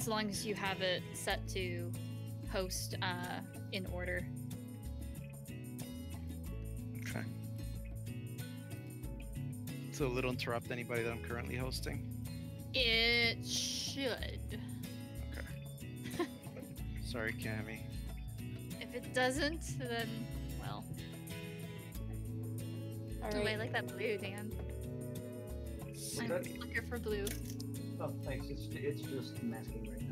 as long as you have it set to host in order. Okay. So it'll interrupt anybody that I'm currently hosting? It should. Okay. Sorry, Cammy. If it doesn't, then, well. All Ooh, right. I like that blue, Dan. I'm a sucker for blue. Oh, thanks. It's just masking right now.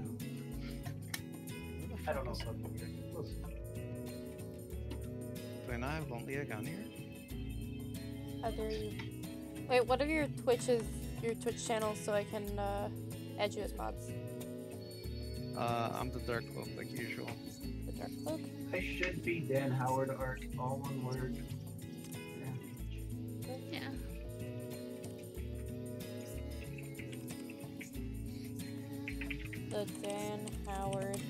I don't know if I'm here. We'll see. Do I not have Lonely Egg on here? Wait, what are your Twitch channels so I can add you as mods? I'm the Dark Cloak, like usual. The Dark Cloak? I should be Dan Howard Art, all one word. Yeah. The Dan Howard.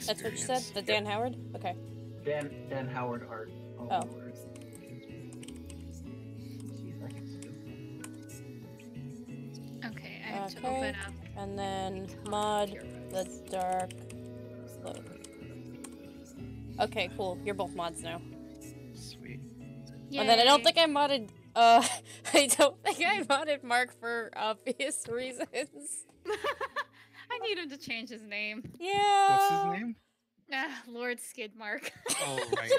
That's what you said? The Dan Howard? Okay. Dan Howard Art, all Oh. one word. See if I can still. Okay, I have to Okay. open up. And then mod the Dark Cloak. Okay, cool. You're both mods now. Sweet. Yay. And then I don't think I modded Mark for obvious reasons. I need him to change his name. Yeah. What's his name? Lord Skidmark. Oh, right.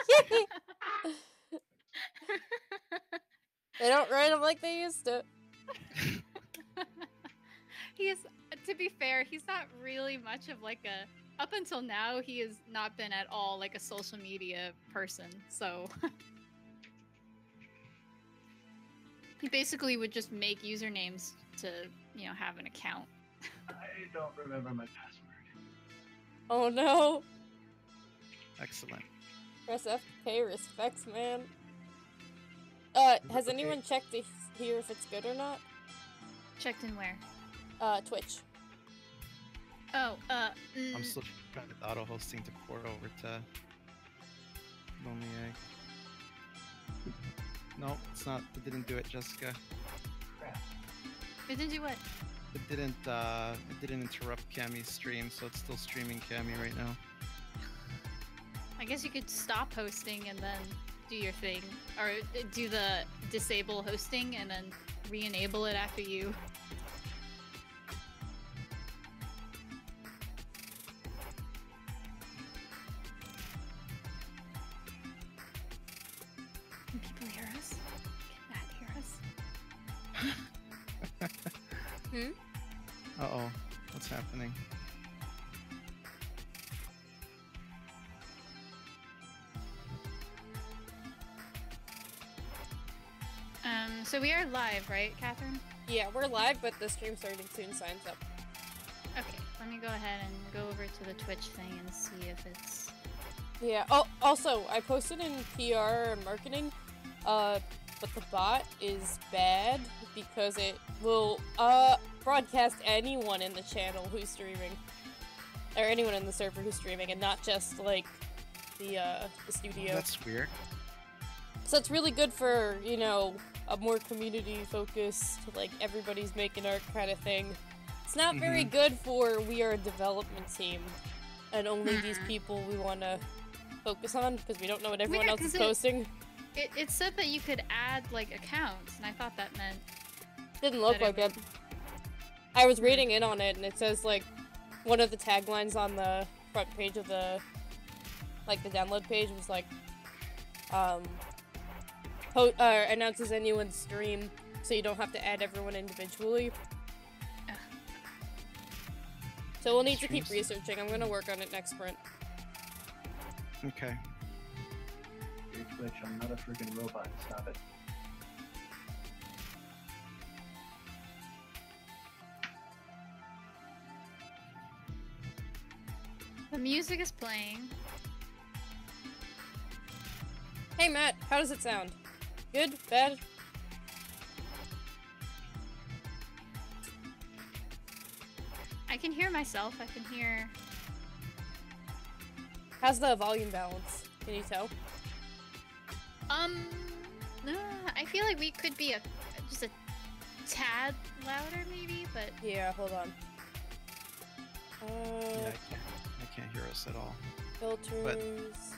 They don't write them like they used to. He is, to be fair, he's not really much of like a, up until now, he has not been at all like a social media person, so. He basically would just make usernames to, you know, have an account. I don't remember my password. Oh no. Excellent. Press F to pay respects, man. Has anyone checked to hear if it's good or not? Checked in where? Twitch. Oh, I'm still trying to auto-hosting to port over to Lonely Egg. No, it's not. It didn't do it, Jessica. Crap. it didn't do what? It didn't interrupt Cammy's stream, so it's still streaming Cammy right now. I guess you could stop hosting and then do your thing. Or do the disable hosting and then re-enable it after you. Can people hear us? Can Matt hear us? Uh-oh. What's happening? So we are live, right, Catherine? Yeah, we're live, but the stream starting soon signs up. Okay, let me go ahead and go over to the Twitch thing and see if it's... Yeah. Oh, also, I posted in PR and marketing, but the bot is bad because it will broadcast anyone in the channel who's streaming, or anyone in the server who's streaming, and not just like the studio. That's weird. So it's really good for, you know, a more community-focused, like, everybody's making art kind of thing. It's not very good for we are a development team, and only these people we want to focus on, because we don't know what everyone else is posting. It said that you could add, like, accounts, and I thought that meant... Didn't look like it. I was reading in on it, and it says, like, one of the taglines on the front page of the, like, the download page was, like, announces anyone's stream, so you don't have to add everyone individually. So we'll need to keep researching. I'm gonna work on it next sprint. Okay. Dear Twitch, I'm not a freaking robot. Stop it. The music is playing. Hey Matt, how does it sound? Good? Bad? I can hear myself, I can hear... How's the volume balance? Can you tell? I feel like we could be just a tad louder maybe, but... Yeah, hold on. us at all. Filters.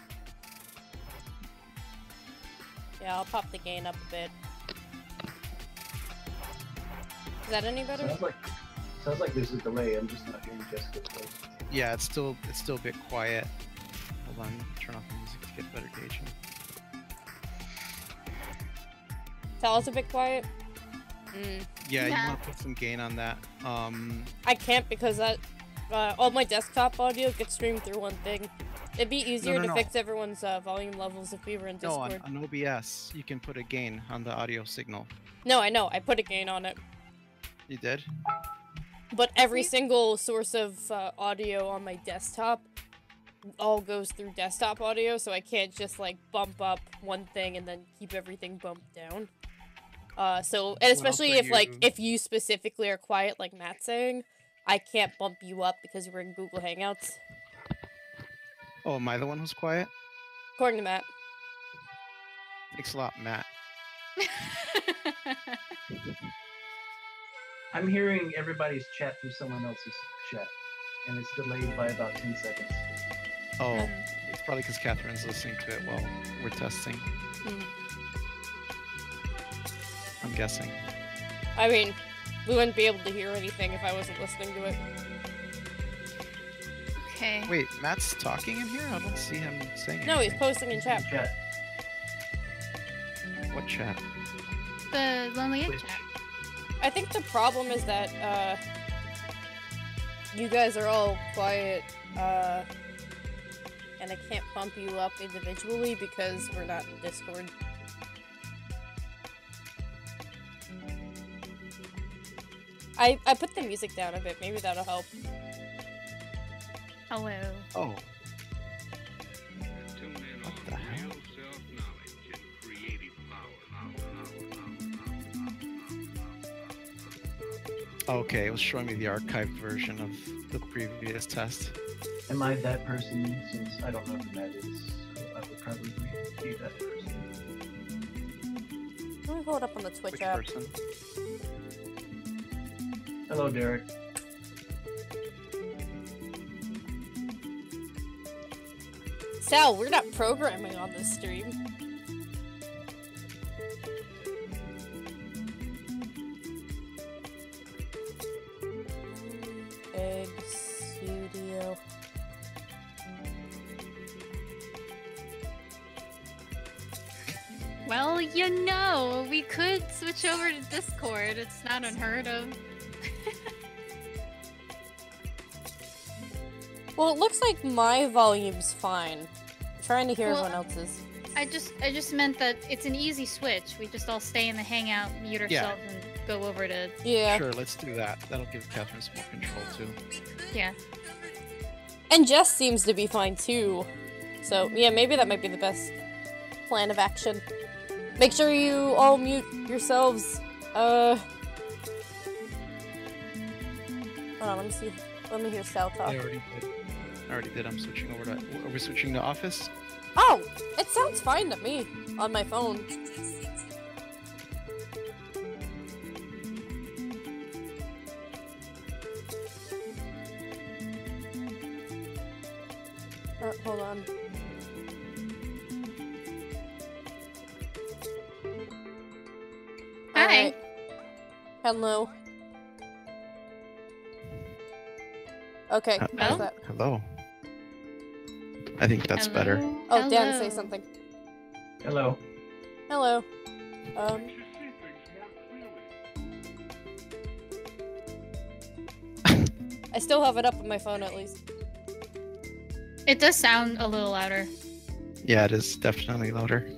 Yeah, I'll pop the gain up a bit. Is that any better? Sounds like there's a delay. I'm just not hearing Jessica's voice. Yeah, it's still a bit quiet. Hold on, turn off the music to get better gauging. Tell us a bit quiet. Yeah, you want to put some gain on that. I can't because that all my desktop audio gets streamed through one thing. It'd be easier to fix everyone's volume levels if we were in Discord. No, on OBS, you can put a gain on the audio signal. No, I know. I put a gain on it. You did? But every single source of audio on my desktop all goes through desktop audio, so I can't just like bump up one thing and then keep everything bumped down. And especially if you specifically are quiet, like Matt's saying, I can't bump you up because we're in Google Hangouts. Oh, am I the one who's quiet? According to Matt. Thanks a lot, Matt. I'm hearing everybody's chat through someone else's chat, and it's delayed by about 10 seconds. Oh, it's probably because Catherine's listening to it while we're testing. I'm guessing. I mean, we wouldn't be able to hear anything if I wasn't listening to it. Okay. Wait, Matt's talking in here? I don't see him saying anything. No, he's posting in chat. What chat? The Lonely Ed Twitch. chat. I think the problem is that, you guys are all quiet, and I can't bump you up individually because we're not in Discord. I put the music down a bit, maybe that'll help. Hello. Oh. What the hell? Okay, it was showing me the archived version of the previous test. Am I that person? Since I don't know who that is, so I would probably be that person. Let me pull it up on the Twitch Which app. person? Hello, Derek. Sal, we're not programming on this stream. Egg Studio. Well, you know, we could switch over to Discord. It's not unheard of. Well, it looks like my volume's fine. I'm trying to hear Well, everyone else's. I just meant that it's an easy switch. We just all stay in the hangout, mute ourselves, and go over to... Yeah. Sure, let's do that. That'll give Catherine some more control, too. Yeah. And Jess seems to be fine too. So, yeah, maybe that might be the best plan of action. Make sure you all mute yourselves. Hold on, let me see. Let me hear Sal talk. I already did. I'm switching over to... Are we switching to Office? Oh! It sounds fine to me on my phone. Hold on. Hi. Alright. Hello. Okay, how's that? Hello. I think that's better. Oh, Dan, say Hello. something. Hello. Hello. I still have it up on my phone at least. It does sound a little louder. Yeah, it is definitely louder.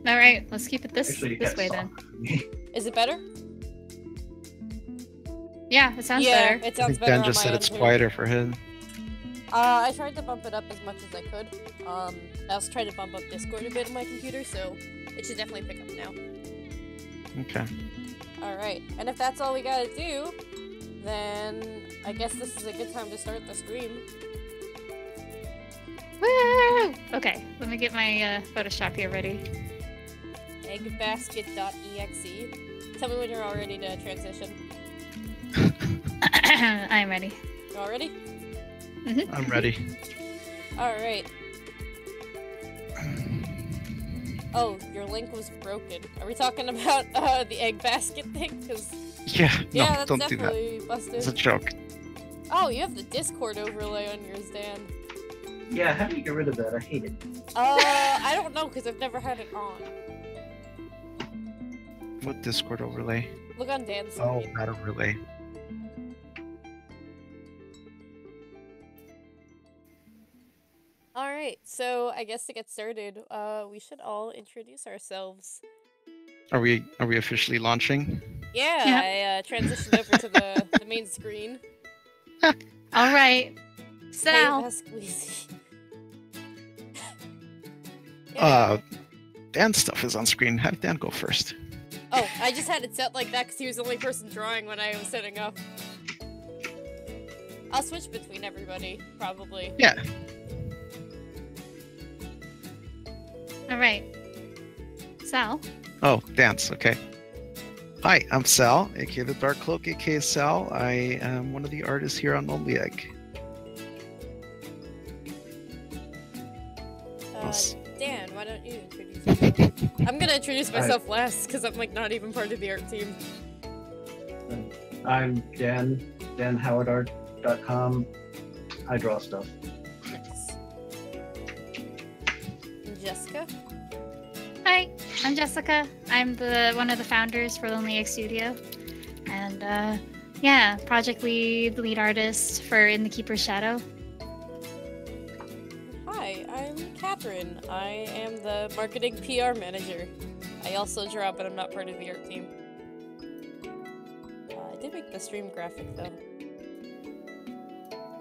All right, let's keep it this Actually, you this got way then. soft. Is it better? Yeah, it sounds Yeah, better. it I sounds think better Dan on just my said end it's too. quieter for him. I tried to bump it up as much as I could. I also tried to bump up Discord a bit on my computer, so it should definitely pick up now. Okay. Alright, and if that's all we gotta do, then I guess this is a good time to start the stream. Woo! Okay, let me get my Photoshop here ready. Eggbasket.exe. Tell me when you're all ready to transition. I'm ready. You all ready? I'm ready. Alright. Oh, your link was broken. Are we talking about the egg basket thing? Cause Yeah, yeah, no, that's don't do that. definitely busted. It's a joke. Oh, you have the Discord overlay on yours, Dan. Yeah, how do you get rid of that? I hate it. I don't know, because I've never had it on. What Discord overlay? Look on Dan's Oh, screen. that overlay. Alright, so I guess to get started, we should all introduce ourselves. Are we officially launching? Yeah, I transitioned over to the main screen. All right, Hey, Sal. Vasquez. Dan's stuff is on screen. Have Dan go first. Oh, I just had it set like that because he was the only person drawing when I was setting up. I'll switch between everybody, probably. Yeah. All right, Sal. Oh, dance. Okay. Hi, I'm Sal, aka the Dark Cloak, aka Sal. I am one of the artists here on Lonely Egg. Dan, why don't you introduce yourself? I'm gonna introduce myself last because I'm like not even part of the art team. I'm Dan, danhowardart.com. I draw stuff. Nice. And Jessica? Hi, I'm Jessica. I'm one of the founders for Lonely Egg Studio, and yeah, project lead artist for In the Keeper's Shadow. Hi, I'm Catherine. I am the marketing PR manager. I also draw, but I'm not part of the art team. I did make the stream graphic though.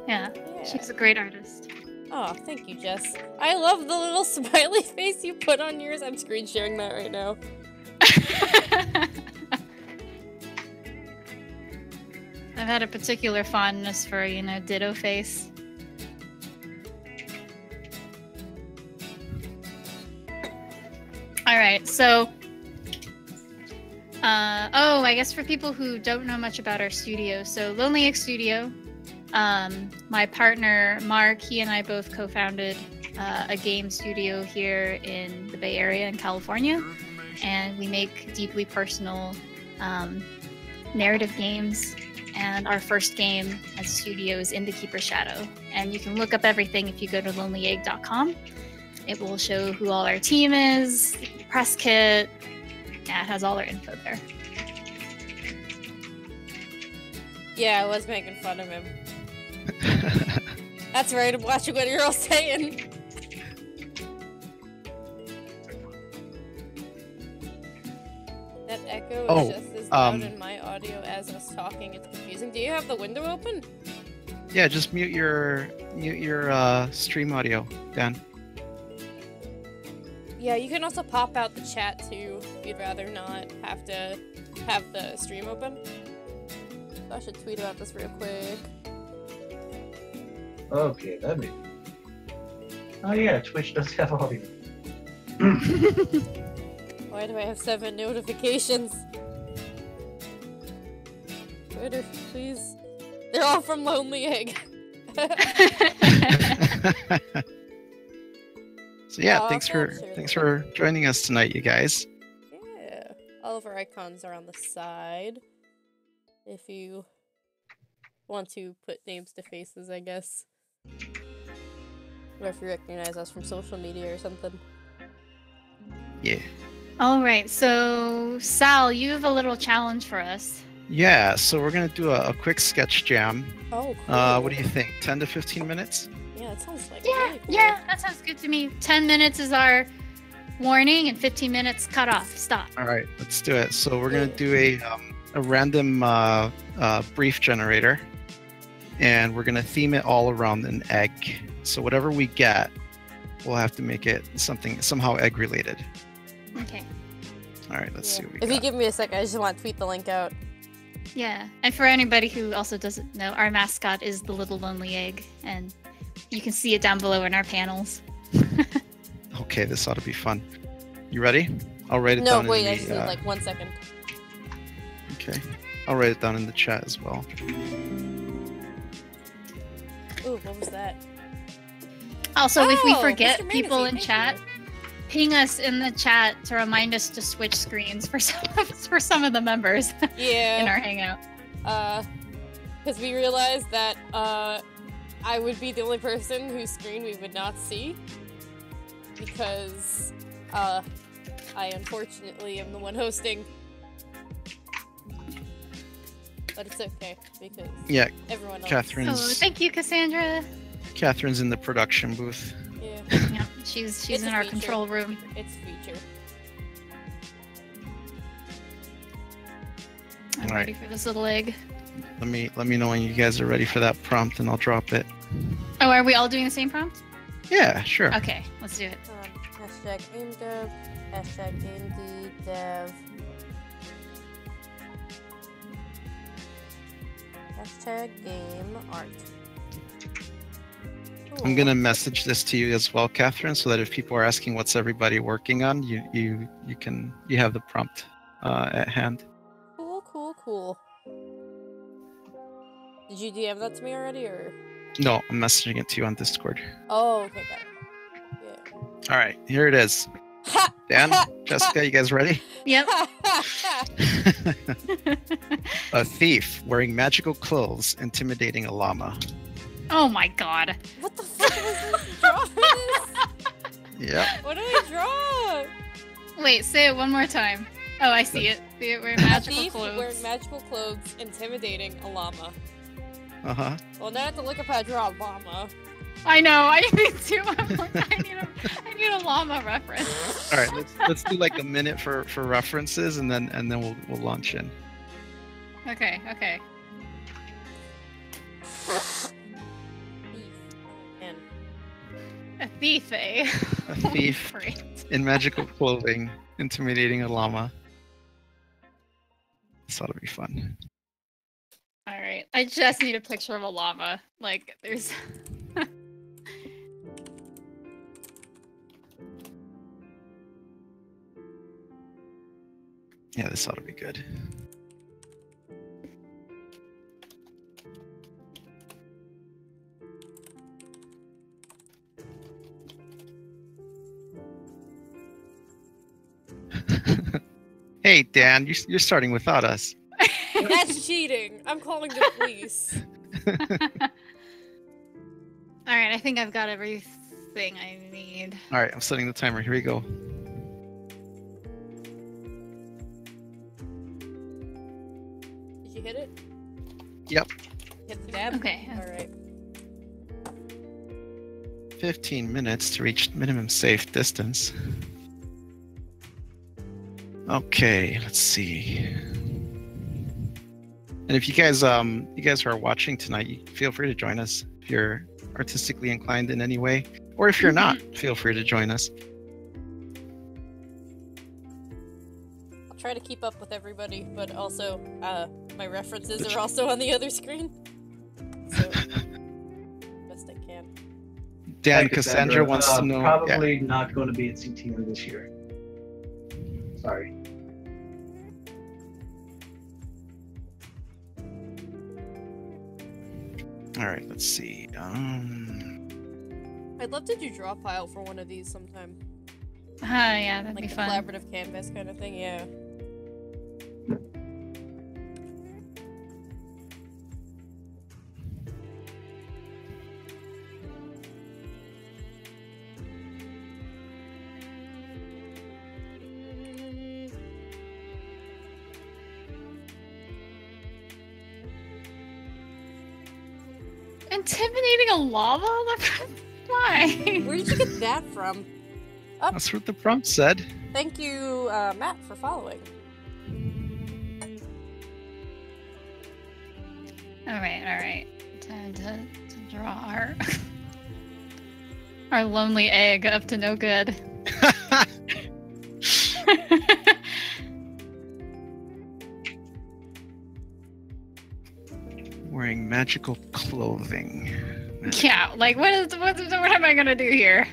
Yeah, she's a great artist. Oh, thank you, Jess. I love the little smiley face you put on yours. I'm screen sharing that right now. I've had a particular fondness for, Ditto face. Alright, so... I guess for people who don't know much about our studio, so Lonely Egg Studio, my partner Mark, he and I both co-founded a game studio here in the Bay Area in California, and we make deeply personal narrative games. And our first game as a studio is In the Keeper's Shadow, and you can look up everything if you go to lonelyegg.com. It will show who all our team is, the press kit. Yeah, it has all our info there. Yeah, I was making fun of him. That's right, I'm watching what you're all saying. That echo is just as loud in my audio as us talking. It's confusing. Do you have the window open? Yeah, just mute your stream audio, Dan. Yeah, you can also pop out the chat too if you'd rather not have to have the stream open. So I should tweet about this real quick. Okay, that makes. Oh yeah, Twitch does have audio. Why do I have 7 notifications? Twitter, please. They're all from Lonely Egg. So yeah, Oh, thanks I'll for share thanks that. for joining us tonight, you guys. Yeah. All of our icons are on the side. If you want to put names to faces, I guess. Or if you recognize us from social media or something. Yeah. All right, so Sal, you have a little challenge for us. Yeah, so we're gonna do a quick sketch jam. Oh, cool. What do you think? 10 to 15 minutes? Yeah, it sounds like Yeah, really cool. yeah, that sounds good to me. 10 minutes is our warning, and 15 minutes cut off. Stop. All right, let's do it. So we're gonna do a random brief generator, and we're gonna theme it all around an egg. So whatever we get, we'll have to make it somehow egg related. Okay. All right, let's see what we If got. you give me a sec, I just want to tweet the link out. Yeah, and for anybody who also doesn't know, our mascot is the little lonely egg, and you can see it down below in our panels. Okay, this ought to be fun. You ready? I'll write it No, down wait, I in just the, need like 1 second. Okay, I'll write it down in the chat as well. Ooh, what was that? Also, if we Oh, forget Mr. people Manatee, in thank chat, you. ping us in the chat to remind us to switch screens for some of the members in Yeah. our hangout. Because we realized that I would be the only person whose screen we would not see. Because I unfortunately am the one hosting. But it's okay, because Yeah, everyone else... Catherine's. Oh, thank you, Cassandra. Catherine's in the production booth. Yeah, Yeah, she's It's in a our feature. control room. it's a feature. I'm All ready right. for this little egg. Let me know when you guys are ready for that prompt, and I'll drop it. Oh, are we all doing the same prompt? Yeah, sure. Okay, let's do it. Hashtag aimdev, hashtag aimdev, hashtag game art. I'm gonna message this to you as well, Catherine, so that if people are asking what's everybody working on, you have the prompt at hand. Cool. Did you DM that to me already, or? No, I'm messaging it to you on Discord. Oh, okay, got it. All right, here it is. Yeah. Dan, Jessica, you guys ready? Yep. A thief wearing magical clothes intimidating a llama. Oh my god. What the fuck was this? Draw this? Yep. What do I draw? Wait, say it one more time. Oh, I see it. See it wearing A magical thief clothes. wearing magical clothes intimidating a llama. Uh-huh. Well, now I have to look up how to draw a llama. I know, I need to. I'm like, I need a llama reference. All right, let's do like a minute for references, and then we'll launch in. Okay. Thief. Man. A thief, eh? A thief Great. in magical clothing intimidating a llama. This ought to be fun. Alright, I just need a picture of a llama. Like, there's... Yeah, this ought to be good. Hey, Dan, you're starting without us. That's cheating. I'm calling the police. Alright, I think I've got everything I need. All right, I'm setting the timer. Here we go. Did you hit it? Yep. Hit the dab? Okay. Alright. 15 minutes to reach minimum safe distance. Okay, let's see. And if you guys are watching tonight, you feel free to join us if you're artistically inclined in any way, or if you're not, feel free to join us. I'll try to keep up with everybody, but also, my references are also on the other screen. So, best I can. Dan, Hi, Cassandra wants to know. Probably not going to be at CTN this year. Sorry. All right, let's see. I'd love to do draw pile for one of these sometime. Yeah, that'd Like be the fun. collaborative canvas kind of thing, yeah. Intimidating a llama? Why? Where did you get that from? That's what the prompt said. Thank you, Matt, for following. Alright. Time to draw our lonely egg up to no good. Wearing magical clothing. Yeah, like what am I gonna do here?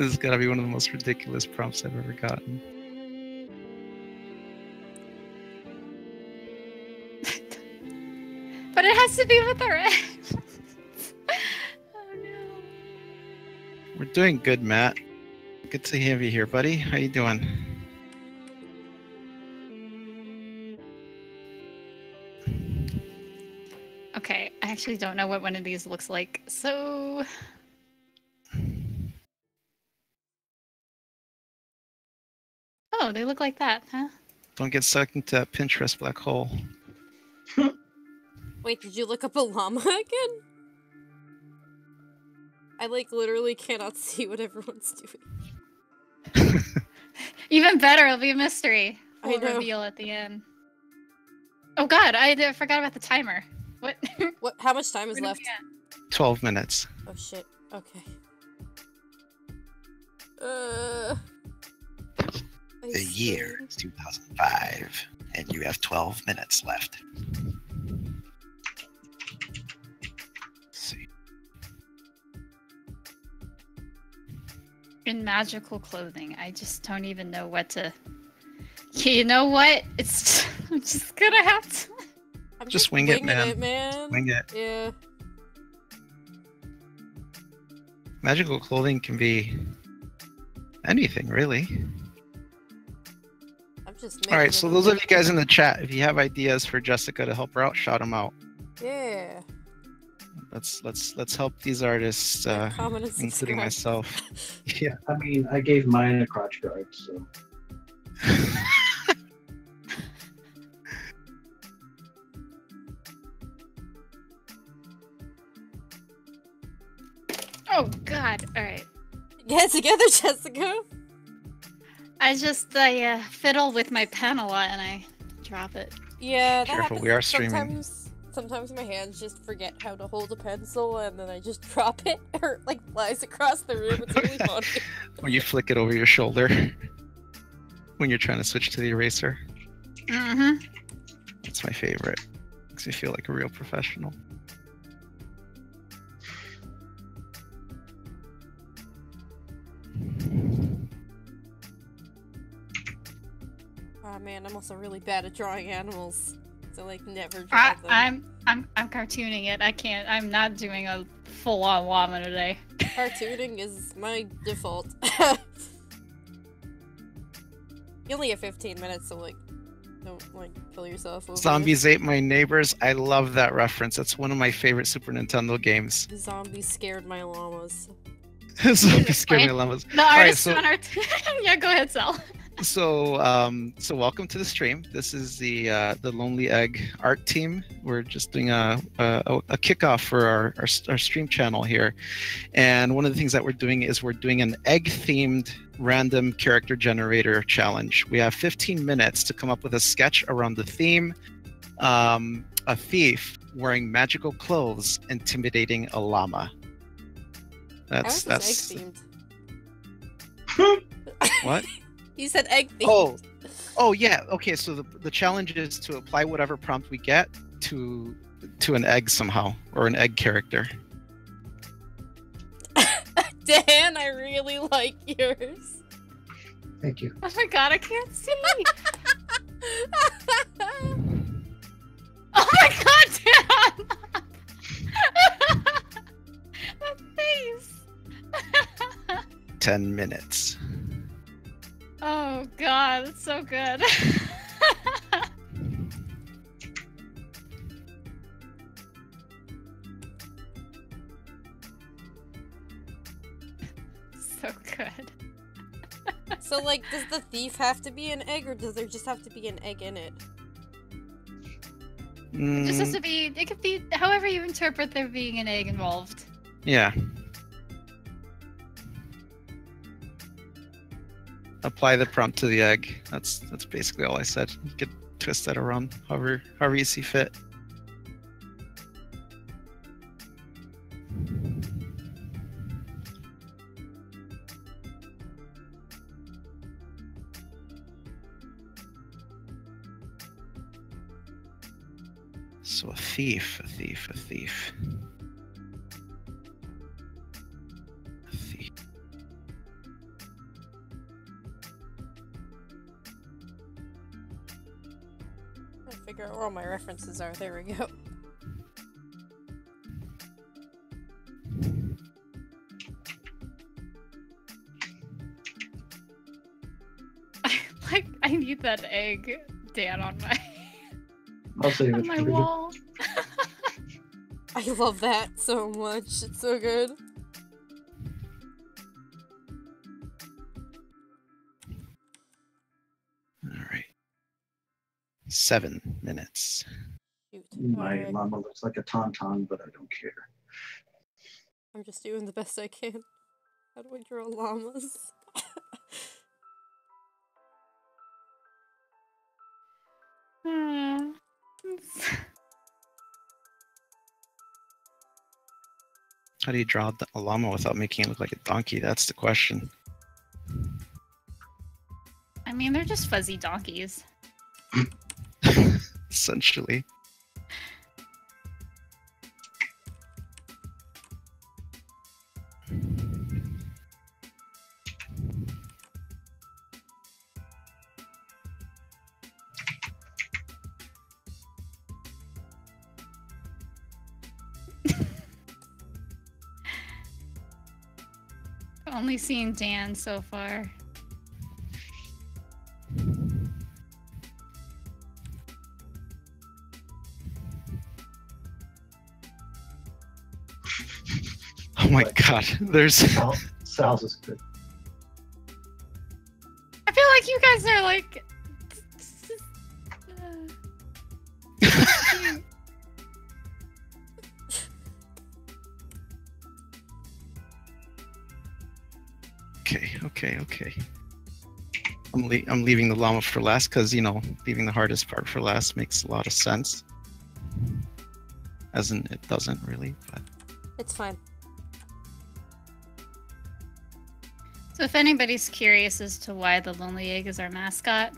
has got to be one of the most ridiculous prompts I've ever gotten. But it has to be with our eggs. Oh no. We're doing good, Matt. Good to have you here, buddy. How you doing? Okay, I actually don't know what one of these looks like, so... Oh, they look like that, huh? Don't get sucked into that Pinterest black hole. Wait, did you look up a llama again? I like literally cannot see what everyone's doing. Even better, it'll be a mystery. I We'll know. reveal at the end. Oh god, I forgot about the timer. What? What? How much time is Where do left? we at? 12 minutes. Oh shit. Okay. The year is 2005, and you have 12 minutes left. Let's see. In magical clothing, I just don't even know what to... You know what? It's... I'm just gonna have to... I'm Just wing it, winging man. Wing it. Yeah. Magical clothing can be anything, really. I'm just All right, so those of you guys in the chat, if you have ideas for Jessica to help her out, shout them out. Yeah. Let's help these artists, Comment and including subscribe. myself. Yeah, I mean, I gave mine a crotch guard, so. Oh god, alright. Get it together, Jessica. I fiddle with my pen a lot and I drop it. Yeah, that Careful, happens we are streaming. Sometimes my hands just forget how to hold a pencil and then I just drop it or it, like flies across the room. It's really funny. Or you flick it over your shoulder when you're trying to switch to the eraser. Mm-hmm. It's my favorite. Makes me feel like a real professional. Oh man, I'm also really bad at drawing animals. So like never draw them. I'm cartooning it. I can't. I'm not doing a full-on llama today. Cartooning is my default. You only have 15 minutes, so like, don't like kill yourself over Zombies ate my neighbors. I love that reference. That's one of my favorite Super Nintendo games. The zombies scared my llamas. Zombies scare me llamas. The right, artist so- on our... Yeah, go ahead, Sal. So welcome to the stream. This is the Lonely Egg art team. We're just doing a kickoff for our stream channel here, and one of the things that we're doing is we're doing an egg-themed random character generator challenge. We have 15 minutes to come up with a sketch around the theme. A thief wearing magical clothes intimidating a llama. That's Egg themed. what? You said egg themed. Oh yeah. Okay, so the challenge is to apply whatever prompt we get to an egg somehow, or an egg character. Dan, I really like yours. Thank you. Oh my god, I can't see. Oh my god, Dan! That face. 10 minutes. Oh god, that's so good. So good. So like, does the thief have to be an egg, or does there just have to be an egg in it? It just has to be, it could be however you interpret there being an egg involved. Yeah. Apply the prompt to the egg. That's basically all I said. You could twist that around however you see fit. So a thief. A thief. figure out where all my references are. There we go. I need that egg, Dan, on my I'll save on it my for you. wall. I love that so much. It's so good. All right. 7 minutes. Shoot. My Alright. llama looks like a tauntaun, but I don't care. I'm just doing the best I can. How do I draw llamas? Hmm. How do you draw a llama without making it look like a donkey? That's the question. I mean, they're just fuzzy donkeys. Essentially. Only seeing Dan so far. Oh my Right. god, there's Sal's is good. I feel like you guys are like. Okay. I'm leaving the llama for last because, you know, leaving the hardest part for last makes a lot of sense. As in, it doesn't really, but It's fine. So if anybody's curious as to why the lonely egg is our mascot,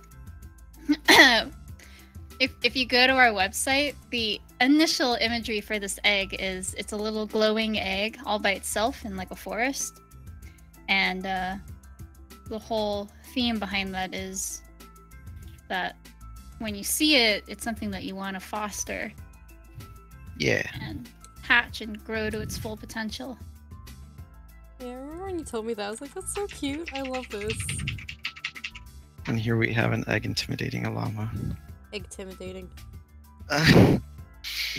if you go to our website, the initial imagery for this egg is it's a little glowing egg all by itself in like a forest. And the whole theme behind that is that when you see it, it's something that you want to foster yeah. and hatch and grow to its full potential. Yeah, I remember when you told me that. I was like, that's so cute. I love this. And here we have an egg intimidating a llama. Intimidating. That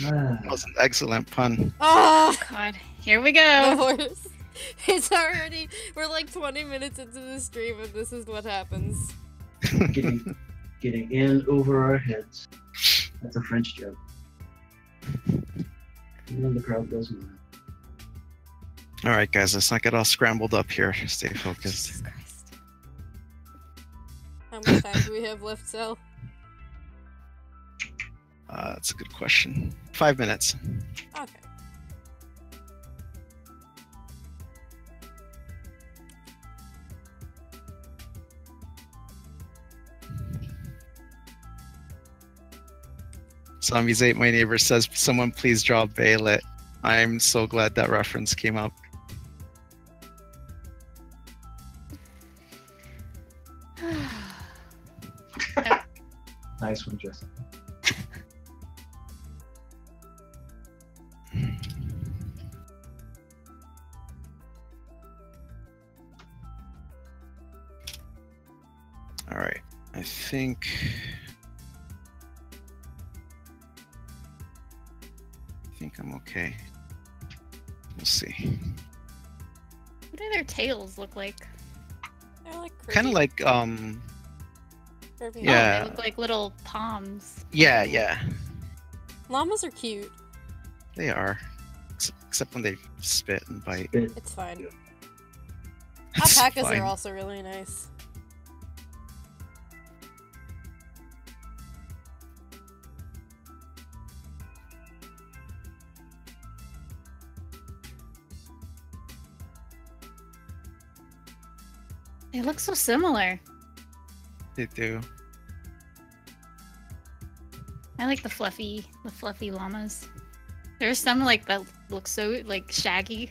Ah, was an excellent pun. Ah! God, here we The go. horse. It's already. We're like 20 minutes into the stream, and this is what happens. getting in over our heads. That's a French joke. And then the crowd goes mad. All right, guys, let's not get all scrambled up here. Stay focused. Jesus Christ. How much time do we have left, Sal? That's a good question. 5 minutes. Okay. Zombies 8, my neighbor says, someone please draw Baylet. I'm so glad that reference came up. Nice one, Jessica. All right, I think I'm okay. We'll see. What do their tails look like? They're like Kind of like curvy. yeah. Oh, they look like little palms. Yeah, Llamas are cute. they are. Except when they spit and bite. Bit. It's fine. It's Alpacas fine. are also really nice. They look so similar. They do. I like the fluffy llamas. There's some like that look so like shaggy.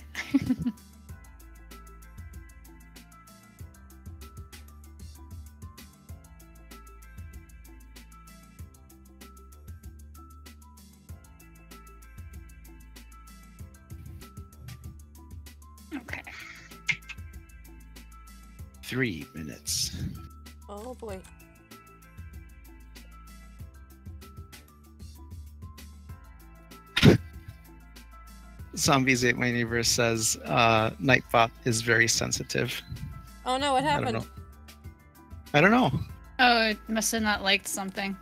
Okay. 3 minutes. Oh boy. Zombies Ate My Neighbor says Nightbot is very sensitive. Oh no, what happened? I don't know. Oh, it must have not liked something.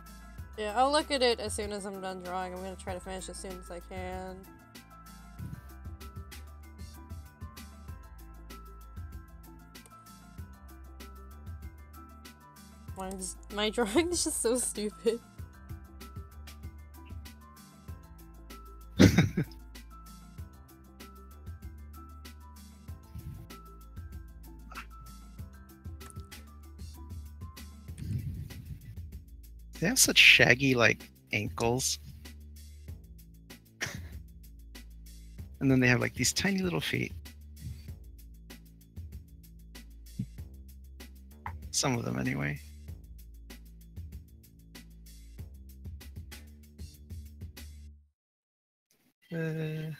Yeah, I'll look at it as soon as I'm done drawing. I'm gonna try to finish as soon as I can. My drawing is just so stupid. They have such shaggy, like, ankles. And then they have, like, these tiny little feet. Some of them, anyway. I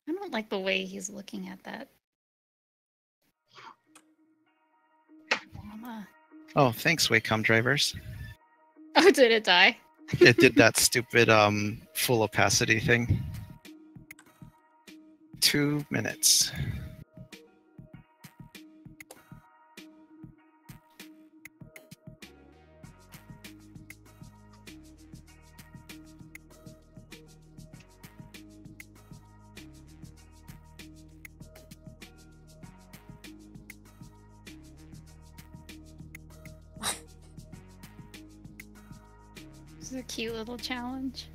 don't like the way he's looking at that. Llama. Oh, thanks, Wacom drivers. Oh, did it die? It did that stupid full opacity thing. 2 minutes. This is a cute little challenge.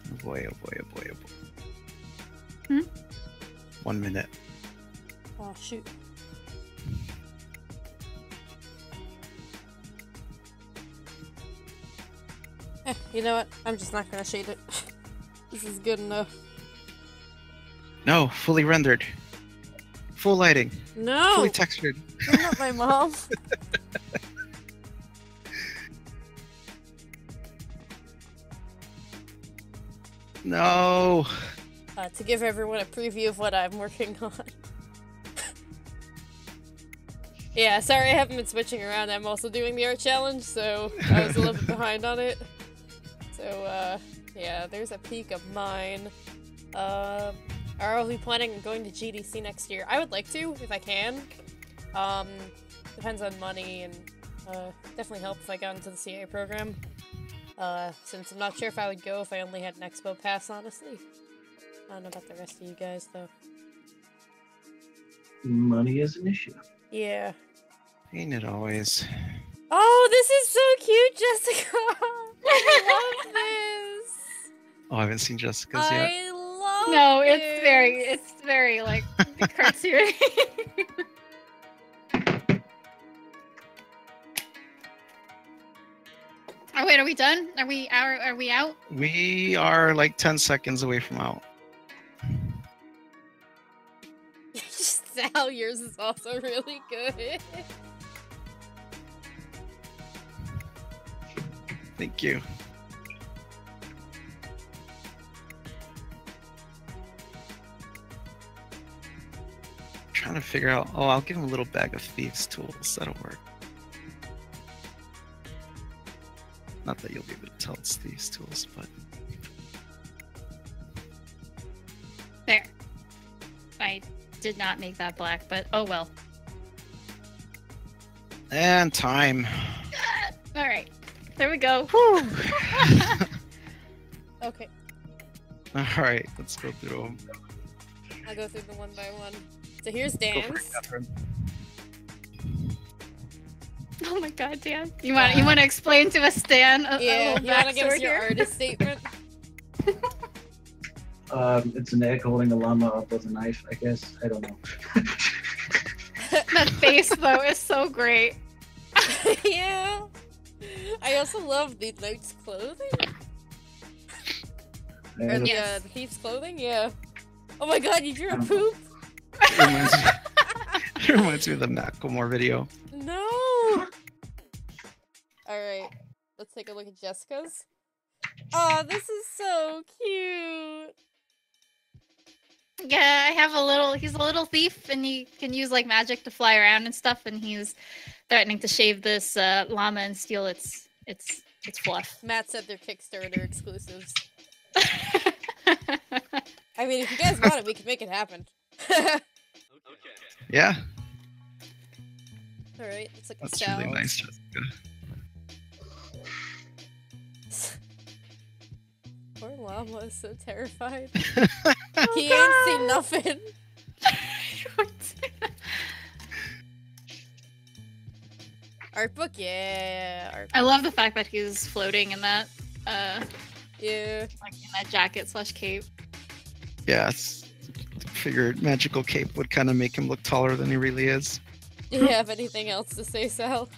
Oh boy, oh boy, oh boy, oh boy. Hmm? 1 minute. Oh shoot. You know what? I'm just not gonna shade it. This is good enough. No, fully rendered. Full lighting. No! Fully textured. You're not my mom. No. To give everyone a preview of what I'm working on. Yeah, sorry I haven't been switching around. I'm also doing the art challenge, so I was a little bit behind on it. So, yeah, there's a peek of mine. Are we planning on going to GDC next year? I would like to, if I can. Depends on money, and definitely help if I got into the CA program. Since I'm not sure if I would go if I only had an expo pass, honestly. I don't know about the rest of you guys, though. Money is an issue. Yeah. Ain't it always? Oh, this is so cute, Jessica! I love this! Oh, I haven't seen Jessica's yet. I love No, this! it's very like cartoony. Oh wait, are we done? Are we out? We are like 10 seconds away from out. Sal, yours is also really good. Thank you. Trying to figure out. Oh, I'll give him a little bag of thieves' tools. That'll work. Not that you'll be able to tell it's thieves' tools, but There. I did not make that black, but oh well. and time. All right, there we go. Okay, All right, let's go through them. I'll go through them one by one. So here's Go for it, Dan's. Catherine. Oh my god, Dan! You want to explain to us, Dan? Yeah, you want to give us your here? artist statement? It's an egg holding a llama up with a knife, I guess. I don't know. That face though is so great. Yeah. I also love the knight's clothing. Yeah, Or the, Yes. the thief's clothing, yeah. Oh my god, you drew a poop? It reminds me, it reminds me of the Macklemore video. No! Alright, let's take a look at Jessica's. Oh, this is so cute! Yeah, I have a little. He's a little thief, and he can use like magic to fly around and stuff. And he's threatening to shave this llama and steal its fluff. Matt said they're Kickstarter exclusives. I mean, if you guys want it, we can make it happen. Yeah, Alright, it's like a that's salve. really nice, Jessica. Poor llama is so terrified. Oh, He ain't seen nothing. Art book, yeah. Art I love the fact that he's floating in that, yeah. like in that jacket/cape. Yeah, figured magical cape would kind of make him look taller than he really is. Do you have anything else to say, Sal?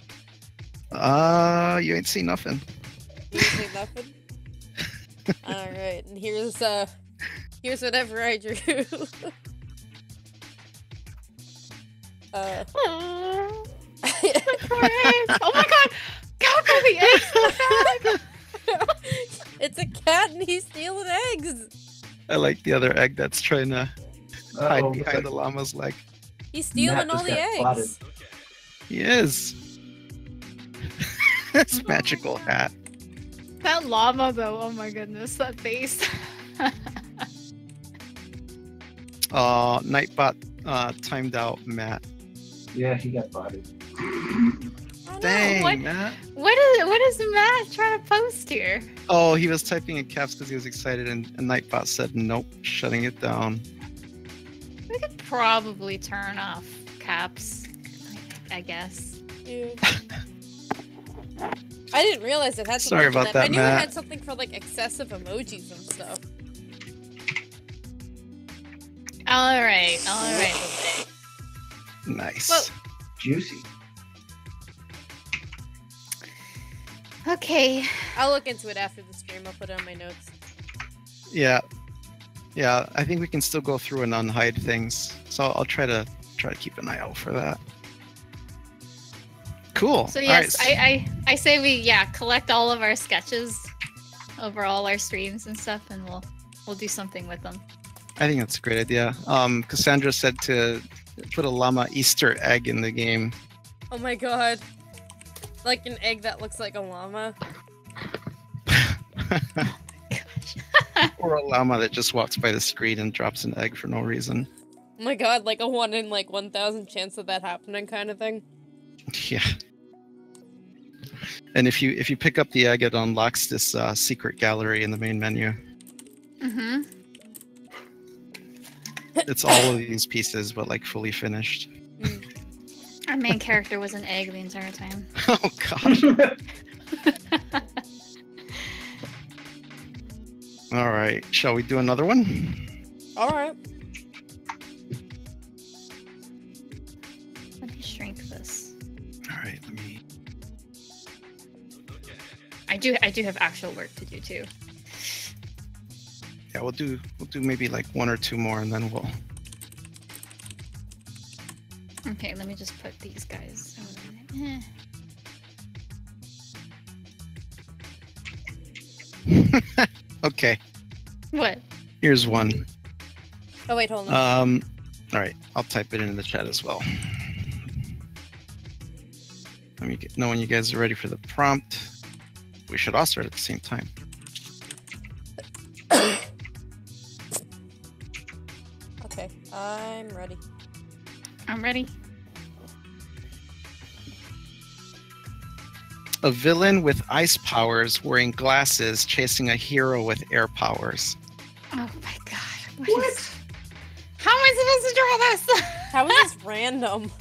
You ain't seen nothing. You ain't seen nothing? Alright, and here's whatever I drew. Oh, poor eggs. Oh my god! Count all the eggs in the bag! It's a cat and he's stealing eggs! I like the other egg that's trying to hide Uh-oh, behind the llama's leg. He's stealing Matt all just the got eggs! He is. This magical hat. That llama, though, oh my goodness, that face. Nightbot timed out Matt. Yeah, he got bodied. Oh, no. Dang, what? Matt. What is Matt trying to post here? Oh, he was typing in caps because he was excited, and Nightbot said nope, shutting it down. We could probably turn off caps, I guess. Yeah. I didn't realize it had something Sorry for about that. I that, knew it Matt. had something for like excessive emojis and stuff. All right. Nice. Whoa. Juicy. Okay. I'll look into it after the stream. I'll put it on my notes. Yeah. I think we can still go through and unhide things. So I'll try to keep an eye out for that. Cool. So All yes, right. I say we collect all of our sketches over all our streams and stuff, and we'll do something with them. I think that's a great idea. Cassandra said to put a llama Easter egg in the game. Oh my god. Like an egg that looks like a llama. Or a llama that just walks by the screen and drops an egg for no reason. Oh my god, like a 1 in 1,000 chance of that happening kind of thing. Yeah. And if you pick up the egg, it unlocks this secret gallery in the main menu. Mm-hmm. It's all of these pieces, but like fully finished. Our main character was an egg the entire time. Oh gosh. All right. Shall we do another one? Alright. Let me shrink this. All right. Let me. I do have actual work to do too. Yeah, we'll do maybe like one or two more, and then we'll. Okay, let me just put these guys over there. Okay. What? Here's one. Oh wait, hold on. All right. I'll type it in the chat as well. Let me know when you guys are ready for the prompt. We should all start at the same time. Okay, I'm ready. I'm ready. A villain with ice powers wearing glasses chasing a hero with air powers. Oh my god. What? How am I supposed to draw this? How is this random?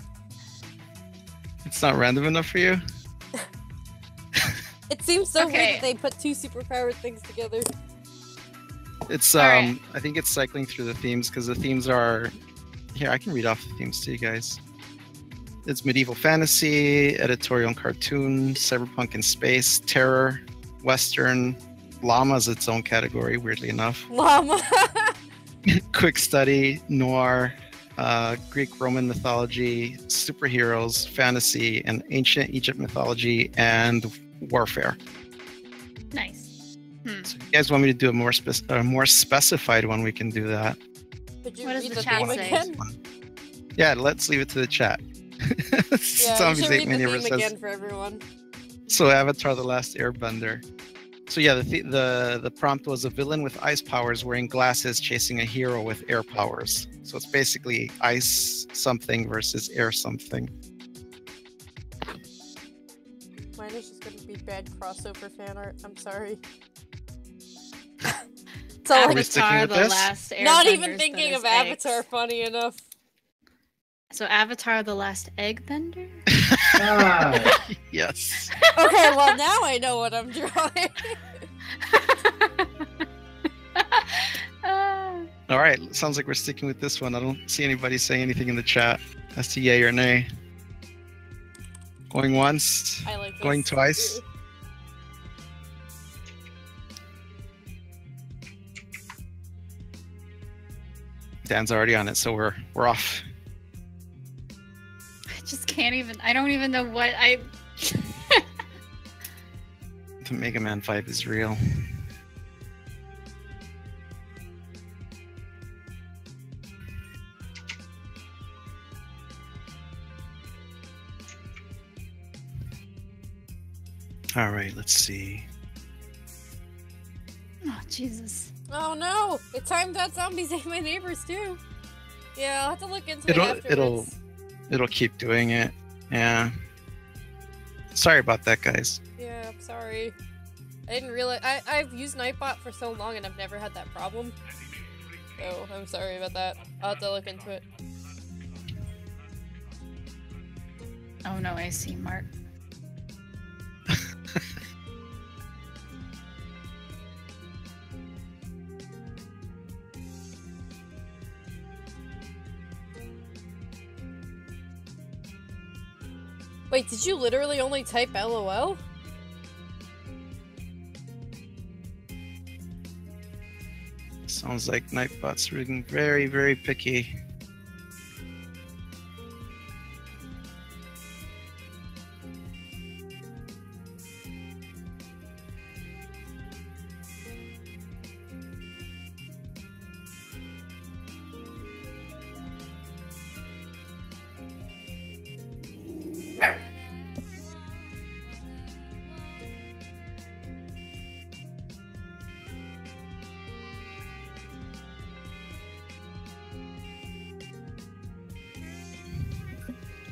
It's not random enough for you? It seems so Okay. weird that they put two superpowered things together. It's Alright. I think it's cycling through the themes because the themes are here, I can read off the themes to you guys. It's medieval fantasy, editorial and cartoon, cyberpunk in space, terror, western. Llama is its own category, weirdly enough. Llama. Quick study, noir, Greek Roman mythology, superheroes, fantasy, and ancient Egypt mythology, and warfare. Nice. So if you guys want me to do a more specified one, we can do that. Could you What does read the the chat theme say? again? Yeah, let's leave it to the chat. Yeah, you Zombies should Ate read the Universe theme says- again for everyone. So Avatar: The Last Airbender. So yeah, the prompt was a villain with ice powers wearing glasses chasing a hero with air powers. So it's basically ice something versus air something. Mine is just gonna be bad crossover fan art. I'm sorry. So Are we like, sticking Avatar: with The this? Last Airbender. not even thinking of Avatar. Funny enough. So Avatar: The Last Eggbender. Ah, Yes. Okay, well now I know what I'm drawing. All right. Sounds like we're sticking with this one. I don't see anybody saying anything in the chat as to yay or nay. Going once. I like this. Going twice. Dan's already on it, so we're off. I just can't even. I don't even know what I. The Mega Man 5 is real. All right, let's see. Oh Jesus. Oh no! It timed out Zombies Ate My Neighbors too. Yeah, I'll have to look into it It'll- afterwards. It'll keep doing it. Yeah. Sorry about that, guys. Yeah, I'm sorry. I didn't realize. I've used Nightbot for so long and I've never had that problem. So I'm sorry about that. I'll have to look into it. Oh no, I see Mark. Wait, did you literally only type LOL? Sounds like Nightbot's being very, very picky.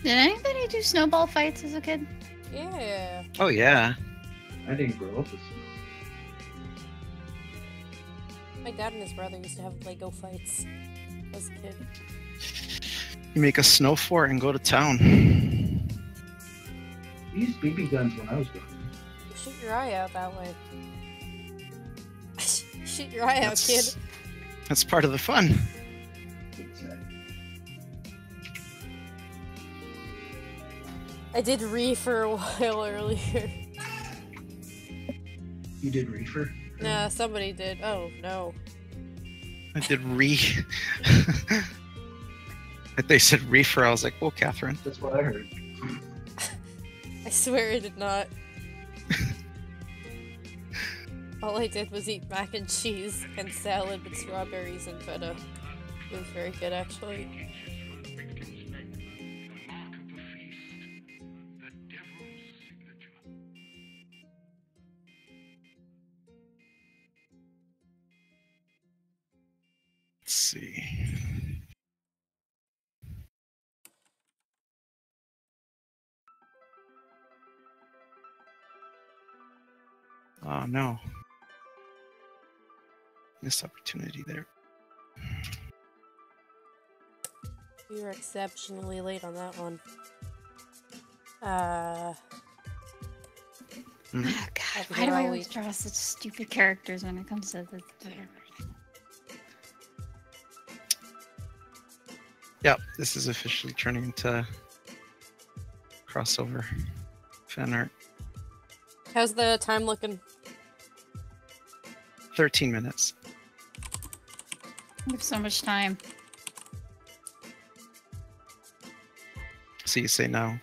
Did anybody do snowball fights as a kid? Yeah. Oh yeah. I didn't grow up with snow. My dad and his brother used to have Lego fights as a kid. You make a snow fort and go to town. We used BB guns when I was growing up. You shoot your eye out that way. Shoot your eye out, kid. That's part of the fun. Exactly. I did Re for a while earlier. You did reefer? Nah, somebody did. Oh, no. I did They said reefer. I was like, "Whoa, Catherine." That's what I heard. I swear I did not. All I did was eat mac and cheese and salad with strawberries and feta. It was very good, actually. Let's see. Oh no. Missed opportunity there. We were exceptionally late on that one. Mm. Oh, God, I've why been do I all always week. draw such stupid characters when it comes to this? Yep, this is officially turning into crossover fan art. How's the time looking? 13 minutes. We have so much time. So you say no.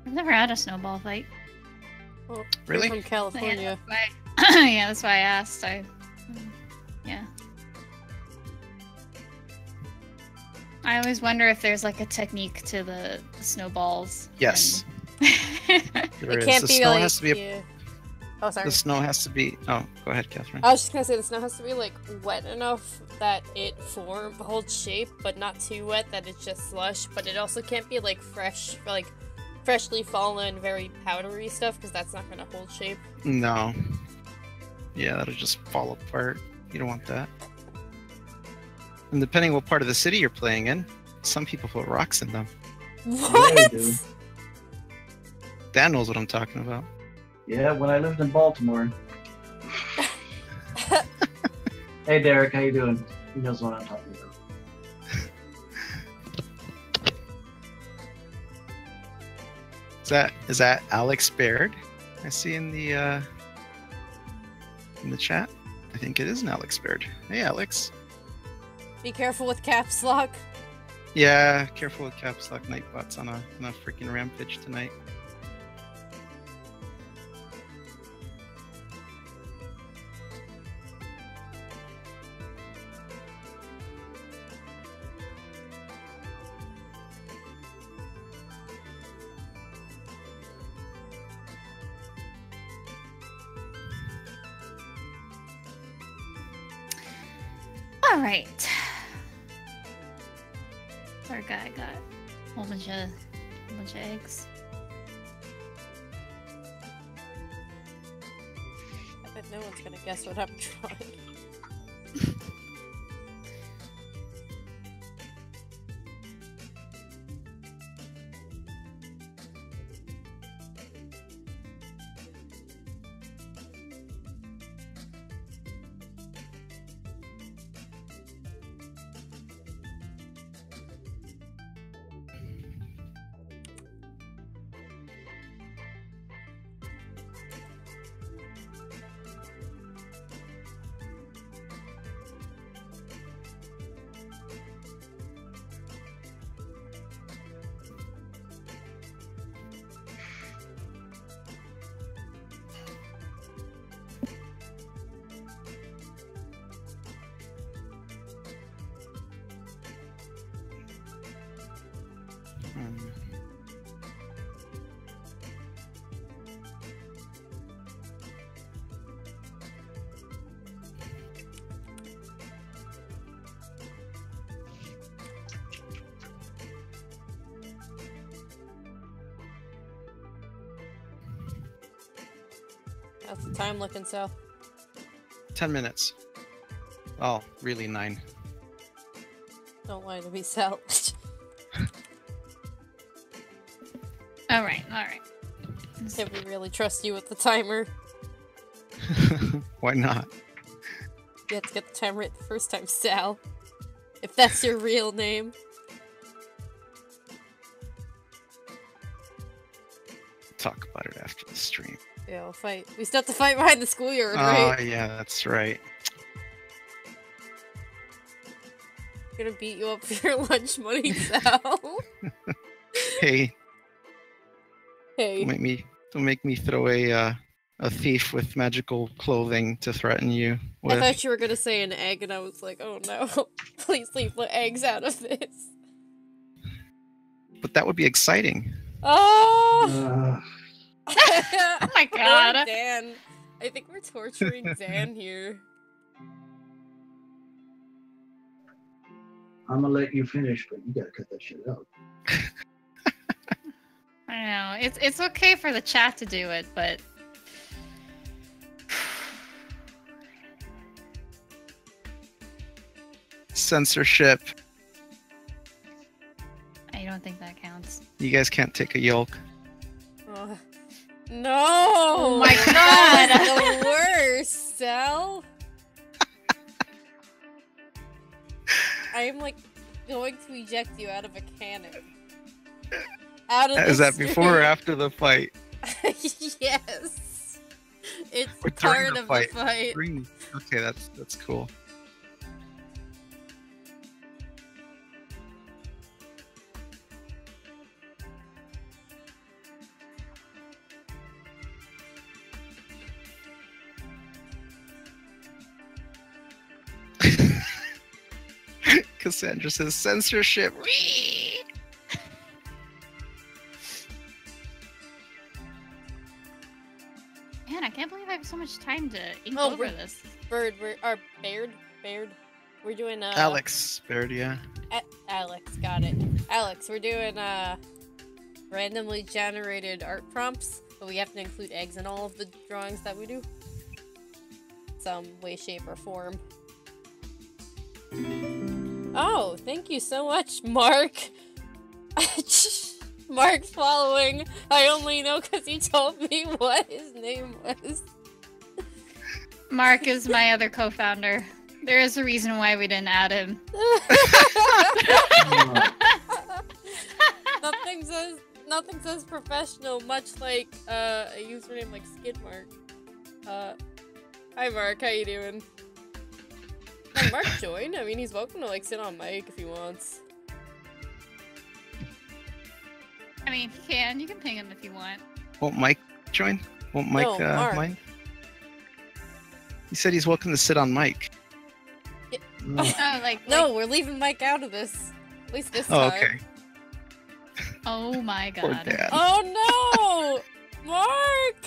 I've never had a snowball fight. Well, Really? From California. Yeah, that's why I asked. Yeah. I always wonder if there's like a technique to the snowballs. Yes. and- There It is. can't The be snow like. has to be. Yeah. Oh, sorry. The snow has to be. Oh, go ahead, Catherine. I was just gonna say the snow has to be like wet enough that it holds shape, but not too wet that it's just slush. But it also can't be like fresh, like freshly fallen, very powdery stuff, because that's not gonna hold shape. No. Yeah, that'll just fall apart. You don't want that. And depending what part of the city you're playing in, some people put rocks in them. What? they do. Dan knows what I'm talking about. Yeah, when I lived in Baltimore. Hey Derek, how you doing? He knows what I'm talking about. Is that Alex Baird? I see in the chat. I think it is an Alex Baird. Hey, Alex. Be careful with caps lock. Yeah, careful with caps lock. Nightbot's on a freaking rampage tonight. All right. Our guy got a whole bunch of eggs. I bet no one's gonna guess what I'm trying. Hmm. How's the time looking, Sal? 10 minutes. Oh, really 9. Don't lie to me, Sal. All right. Can we really trust you with the timer? Why not? You have to get the timer right the first time, Sal. If that's your real name. Talk about it after the stream. Yeah, we'll fight. We still have to fight behind the schoolyard, Oh, right? yeah, that's right. I'm gonna beat you up for your lunch money, Sal. Hey, Hey. don't make me throw a thief with magical clothing to threaten you I with. thought you were gonna say an egg, and I was like, oh no. Please leave the eggs out of this. But that would be exciting. Oh! Oh my Poor god. Dan. I think we're torturing Dan here. I'm gonna let you finish, but you gotta cut that shit out. I know it's okay for the chat to do it, but Censorship. I don't think that counts. You guys can't take a yolk. No! Oh my That's god! the worst, Sal. I am like going to eject you out of a cannon. Out of Is the that before or after the fight? Yes. It's Or during part the of fight. the fight. Okay, that's cool. Cassandra says censorship. Whee! Man, I can't believe I have so much time to ink Oh, over this. Baird. We're doing Alex Verdia. Alex, got it. Alex, we're doing randomly generated art prompts, but we have to include eggs in all of the drawings that we do. Some way, shape, or form. Oh, thank you so much, Mark. Mark's following. I only know because he told me what his name was. Mark is my other co-founder. There is a reason why we didn't add him. Nothing says professional, much like a username like Skidmark. Hi Mark, how you doing? Can Mark join? I mean, he's welcome to like sit on mic if he wants. I mean, if you can. You can ping him if you want. Won't Mike join? Won't Mike No, Mark. mind? He said he's welcome to sit on Mike. Oh, No, we're leaving Mike out of this. At least this Oh, time. okay. Oh my Poor god. dad. Oh no! Mark!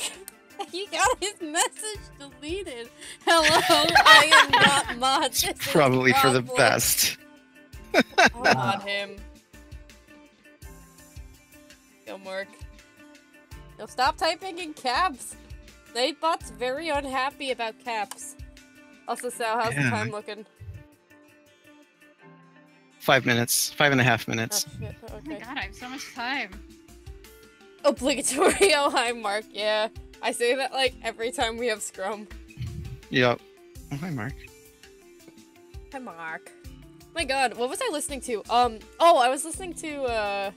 He got his message deleted. Hello, I am not mod. This is Probably for the problem. best. I'll mod him. Go, Mark. No, stop typing in caps. Nightbot's very unhappy about caps. Also, Sal, how's the Yeah. time looking? 5 minutes. 5.5 Oh, minutes. shit. Oh my Okay. god, I have so much time. Obligatory. Oh, hi, Mark. Yeah. I say that, like, every time we have Scrum. Yep. Oh, hi, Mark. Hi, Mark. My god, what was I listening to? Oh, I was listening to,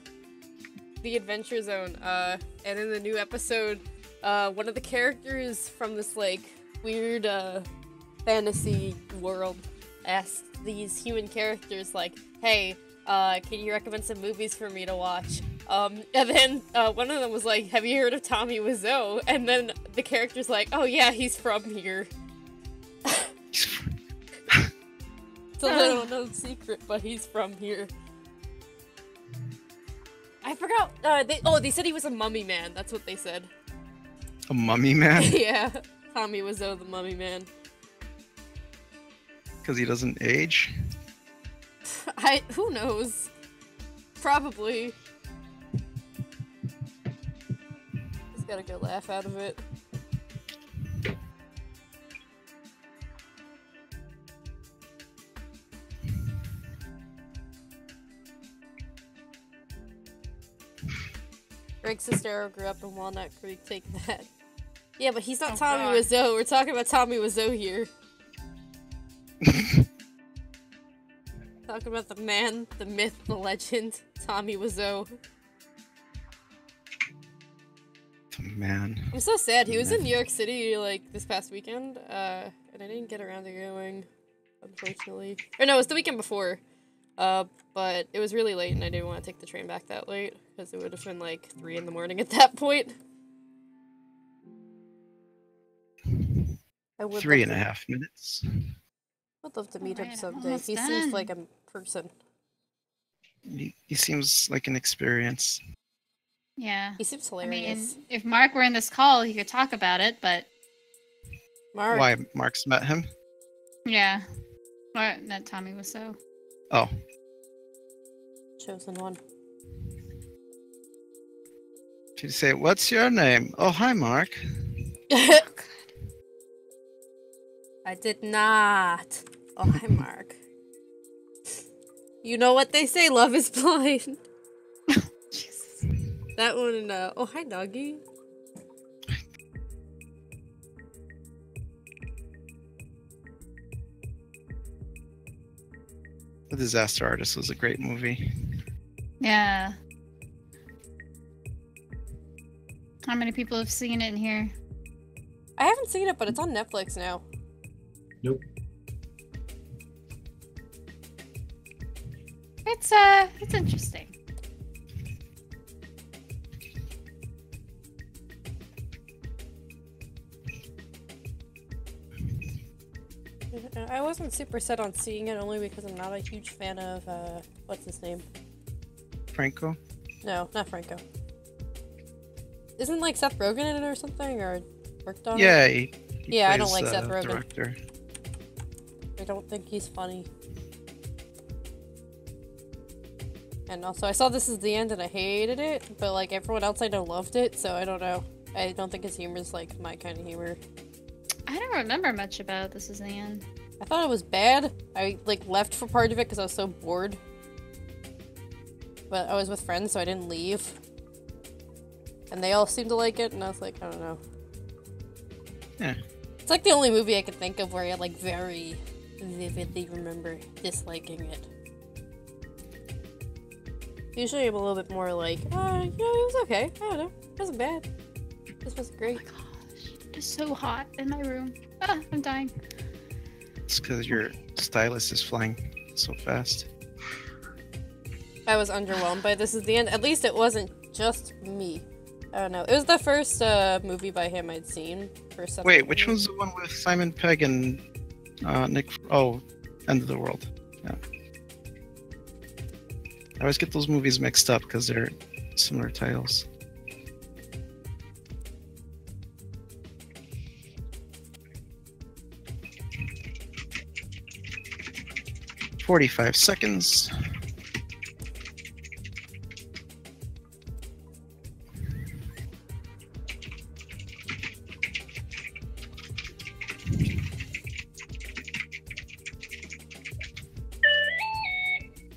The Adventure Zone, and in the new episode, one of the characters from this, like, weird, fantasy world asked these human characters, like, hey, can you recommend some movies for me to watch? And then, one of them was like, have you heard of Tommy Wiseau? And then the character's like, oh yeah, he's from here. It's a little known secret, but he's from here. I forgot, they said he was a mummy man, that's what they said. A mummy man? Yeah, Tommy Wiseau, the mummy man. Because he doesn't age? Who knows? Probably. Just gotta go laugh out of it. Greg Sestero grew up in Walnut Creek, take that. Yeah, but he's not Oh, Tommy God. Wiseau. We're talking about Tommy Wiseau here. Talking about the man, the myth, the legend, Tommy Wiseau. Man. I'm so sad. He was in New York City, like, this past weekend, and I didn't get around to going, unfortunately. Or no, it was the weekend before. But it was really late, and I didn't want to take the train back that late, because it would have been, like, 3 in the morning at that point. I would 3.5 minutes. I'd love to meet him Alright, I'm someday. almost He done. seems like a person. He seems like an experience. Yeah. He seems I mean, hilarious. if Mark were in this call, he could talk about it, but Mark. Why? Mark's met him? Yeah. What? That Tommy was so. Oh. Chosen one. Did you say, what's your name? Oh, hi, Mark. I did not. Oh, hi, Mark. You know what they say, love is blind. Jesus. That one and, oh, hi, doggy. The Disaster Artist was a great movie. Yeah. How many people have seen it in here? I haven't seen it, but it's on Netflix now. Nope. It's interesting. I wasn't super set on seeing it only because I'm not a huge fan of, what's his name? Franco? No, not Franco. Isn't, like, Seth Rogen in it or something, or worked on Yeah, it? he Yeah, I don't plays, like Seth Rogen. Director. I don't think he's funny. And also, I saw This Is the End and I hated it, but, like, everyone else I know loved it, so I don't know. I don't think his humor is, like, my kind of humor. I don't remember much about This Is the End. I thought it was bad. I, like, left for part of it because I was so bored. But I was with friends, so I didn't leave. And they all seemed to like it, and I was like, I don't know. Yeah. It's like the only movie I could think of where I, like, very vividly remember disliking it. Usually I'm a little bit more like, you know, it was okay. I don't know. It wasn't bad. This was great. Oh my gosh. It's so hot in my room. Ah, I'm dying. It's because your stylus is flying so fast. I was underwhelmed by This Is the End. At least it wasn't just me. I don't know. It was the first movie by him I'd seen for some Wait, which reason. one's the one with Simon Pegg and Nick? Oh, End of the World. Yeah. I always get those movies mixed up because they're similar titles. "45 seconds."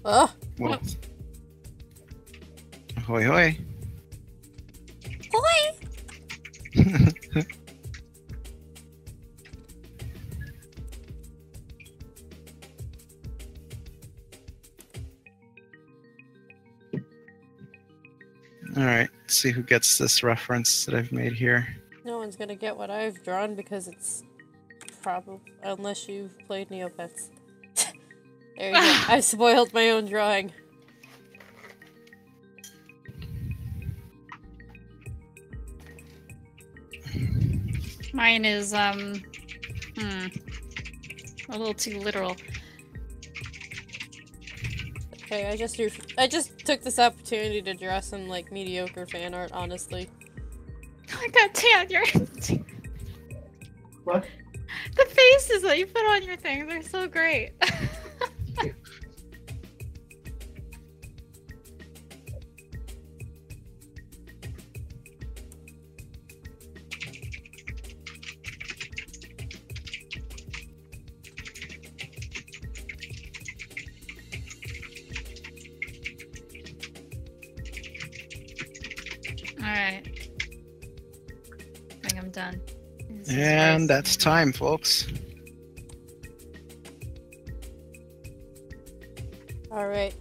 Ugh. Well, ahoy hoy. Boy! Alright, let's see who gets this reference that I've made here. No one's gonna get what I've drawn because it's probably unless you've played Neopets. There you go. I spoiled my own drawing. Mine is, a little too literal. Okay, I just took this opportunity to draw some, like, mediocre fan art, honestly. Oh my god, Dan, you're... What? The faces that you put on your things are so great. Alright. I think I'm done. This is And nice. that's time, folks. Alright.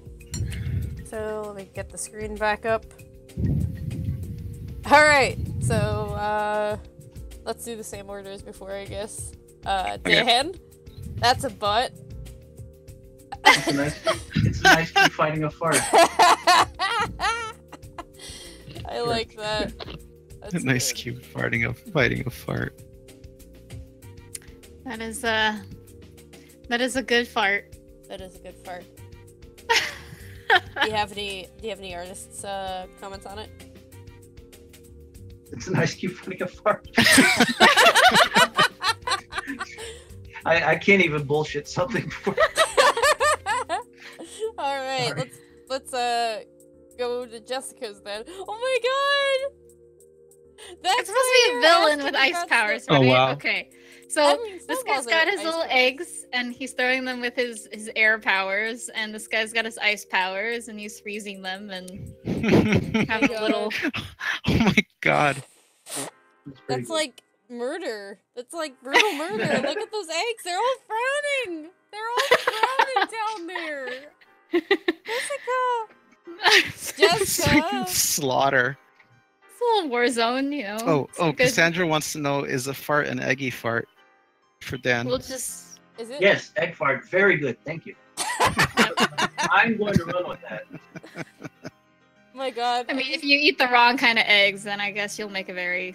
So, let me get the screen back up. Alright, so, let's do the same order as before, I guess. Dan? That's a butt. It's a nice kid fighting a fart. I like that. That's Nice good. cube fighting a fart. That is a good fart. That is a good fart. Do you have any artists' comments on it? It's a nice kid fighting a fart. I can't even bullshit something for. All right, Sorry. let's go to Jessica's then. Oh my god! That's It's supposed to be a villain with ice about powers, stuff. Oh, right? wow. Okay. I So mean, this some guy's balls got are his ice little powers. eggs, and he's throwing them with his air powers, and this guy's got his ice powers, and he's freezing them and having a God. little. Oh my god. It's pretty That's good. like murder. That's like brutal murder. Look at those eggs. They're all frowning. They're all frowning down there. Jessica. Freaking slaughter. It's a little war zone, you know. Oh, It's good. Cassandra wants to know, is a fart an eggy fart for Dan? We'll just. Is it? Yes, egg fart. Very good. Thank you. I'm going to run with that. My god. I mean, if you eat the wrong kind of eggs, then I guess you'll make a very.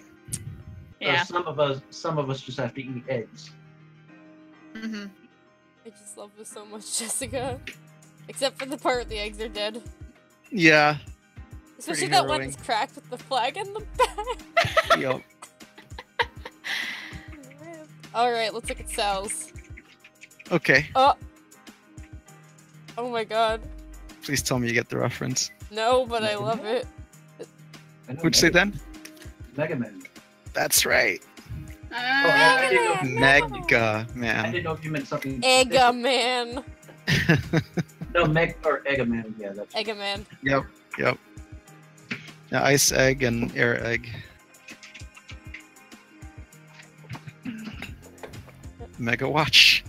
Yeah. So some of us just have to eat eggs. Mm-hmm. I just love this so much, Jessica. Except for the part where the eggs are dead. Yeah. Especially Pretty that one harrowing. that's cracked with the flag in the back. Yup. Alright, let's look at cells. Okay. Oh my god. Please tell me you get the reference. No, but I love it. I know Who'd you say then? Mega Man. That's right. I didn't know. Mega I Man. didn't know if you meant something. Egga Man. No, Meg or Egga Man. Yeah, that's. Egga Man. Yep. Yeah, ice egg and air egg. Mega watch.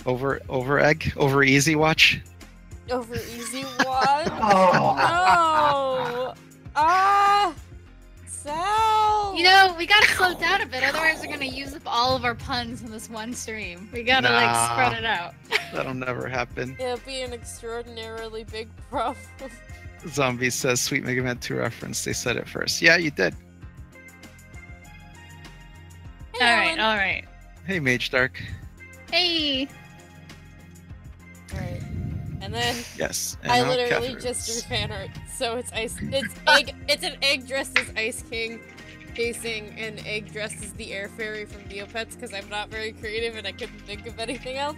Over egg. Over easy watch. Over easy watch. Oh. No. Ah. Sal. You know, we gotta slow down a bit, otherwise we're gonna use up all of our puns in this one stream. We gotta Nah. spread it out. That'll never happen. It'll be an extraordinarily big problem. Zombie says Sweet Mega Man 2 reference. They said it first. Yeah, you did. Hey, Alan. Alright. Hey, Mage Dark. Hey! Alright. And then Yes. I and now literally Catherine. just drew fan art. So it's ice. It's egg. It's an egg dressed as Ice King, facing an egg dressed as the Air Fairy from Neopets because I'm not very creative and I couldn't think of anything else.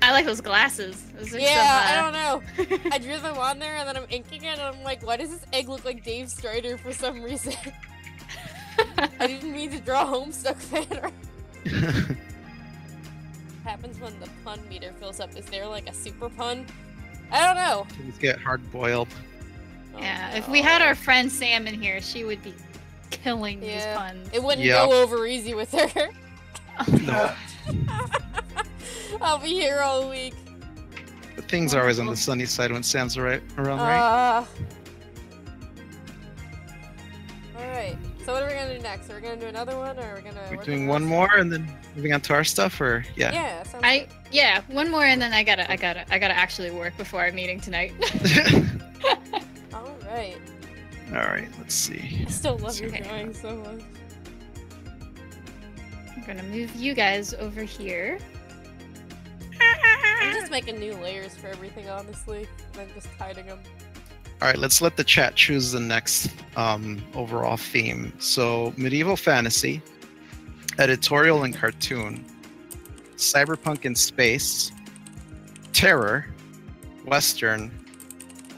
I like those glasses. Those are Yeah, some, I don't know. I drew them on there and then I'm inking it and I'm like, why does this egg look like Dave Strider for some reason? I didn't mean to draw Homestuck fan art. Happens when the pun meter fills up. Is there like a super pun? I don't know. Things get hard boiled. Oh, Yeah, if no. we had our friend Sam in here, she would be killing these Yeah. puns. It wouldn't Yep. go over easy with her. No, I'll be here all week. but things are always on the sunny side when Sam's around, right? Alright, so what are we gonna do next? Are we gonna do another one, or are we gonna... We're work doing on one this? more and then moving on to our stuff, or yeah. Yeah, sounds Yeah, one more and then I gotta actually work before our meeting tonight. good. Alright. All right, let's see. I still love your Okay. drawing so much. I'm gonna move you guys over here. I'm just making new layers for everything, honestly. And I'm just hiding them. All right, let's let the chat choose the next overall theme. So, medieval fantasy, editorial and cartoon, cyberpunk in space, terror, western,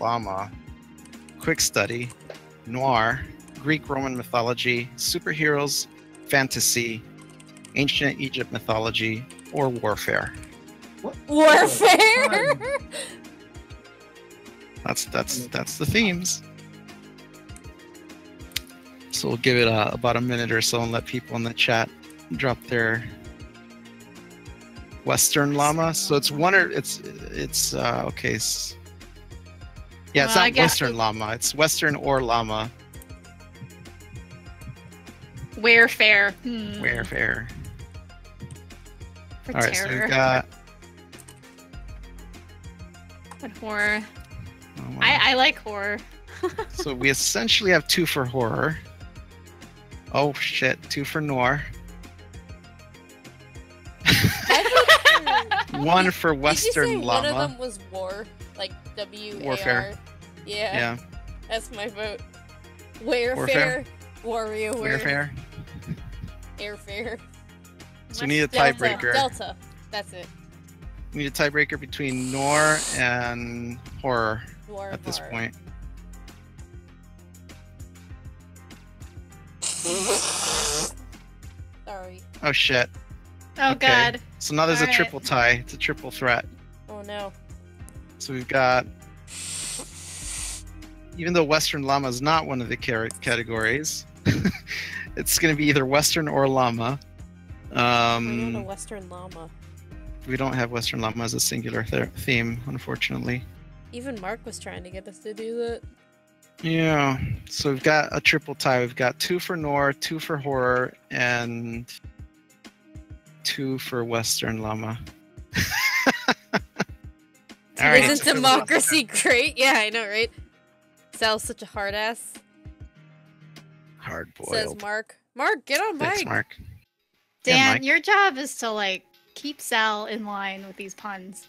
llama, quick study, noir, Greek Roman mythology, superheroes, fantasy, ancient Egypt mythology, or warfare. What? Warfare! That's the themes. So we'll give it about a minute or so and let people in the chat drop their Western llama. So it's one or it's okay. Yeah, it's Well, I not guess Western llama. It's Western or llama. Warfare. Warfare. For All right, so terror. we've got. and horror. Oh, wow. I like horror. So we essentially have 2 for horror. Oh shit, 2 for noir. 1 for Western Did you say llama. one of them was war? Like W-A-R? Warfare. Yeah, Yeah, that's my vote. Warfare. Warfare? Warrior. warfare. Airfare. So we need a Delta. tiebreaker. Delta. That's it. We need a tiebreaker between noir and horror Noir at this horror. point. Sorry. Oh shit. Oh Okay. god. So now there's a Alright. triple tie. It's a triple threat. Oh no. So we've got, even though Western Llama is not one of the categories, it's going to be either Western or Llama. We're not a Um, Western llama. we don't have Western Llama as a singular theme, unfortunately. Even Mark was trying to get us to do that. Yeah. So we've got a triple tie. We've got 2 for noir, 2 for horror, and 2 for Western Llama. All right, Isn't it's a triple democracy great? Yeah, I know, right? Sal's such a hard ass. Hard Says boiled. Mark. Mark, get on Thanks, mic. Mark. Dan, Yeah, Mike. your job is to like keep Sal in line with these puns.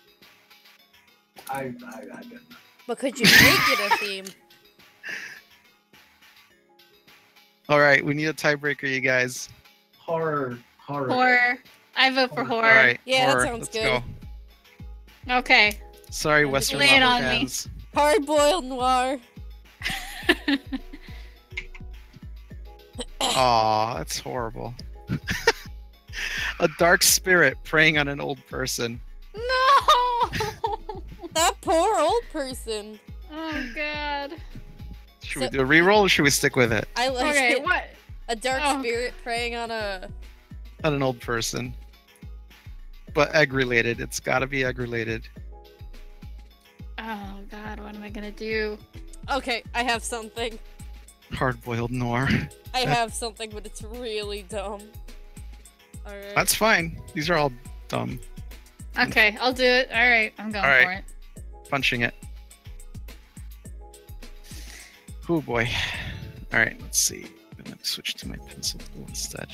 I get that. But could you make it a theme? All right, we need a tiebreaker, you guys. Horror. Horror. I vote for horror. All right, Yeah, that horror. sounds Let's good. go. Okay. Sorry, Just Western lay it Llama on me. fans. Hard boiled noir. Aw, that's horrible. A dark spirit preying on an old person. No. That poor old person. Oh god. Should we do a reroll or should we stick with it? I like Okay, it. what? A dark Oh. spirit preying on a. On an old person. But egg related. It's gotta be egg related. Oh god, what am I gonna do? Okay, I have something. Hard boiled noir. I have something, but it's really dumb. Alright. That's fine. These are all dumb. Okay, I'll do it. Alright, I'm going All right. for it. Punching it. Oh boy. Alright, let's see. I'm gonna switch to my pencil tool instead.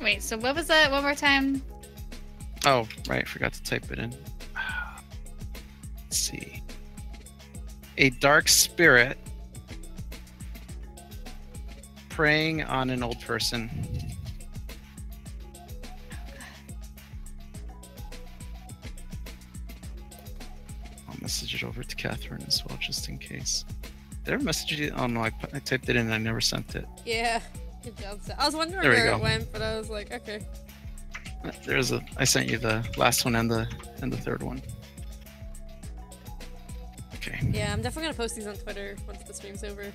Wait, so what was that one more time? Oh, right, forgot to type it in. Let's see. A dark spirit preying on an old person. I'll message it over to Catherine as well, just in case. Did I ever message you? Oh no, I typed it in and I never sent it. Yeah. Good job, Sal. I was wondering There we where go. it went, but I was like, okay. There's a. I sent you the last one and the third one. Okay. Yeah, I'm definitely gonna post these on Twitter once the stream's over.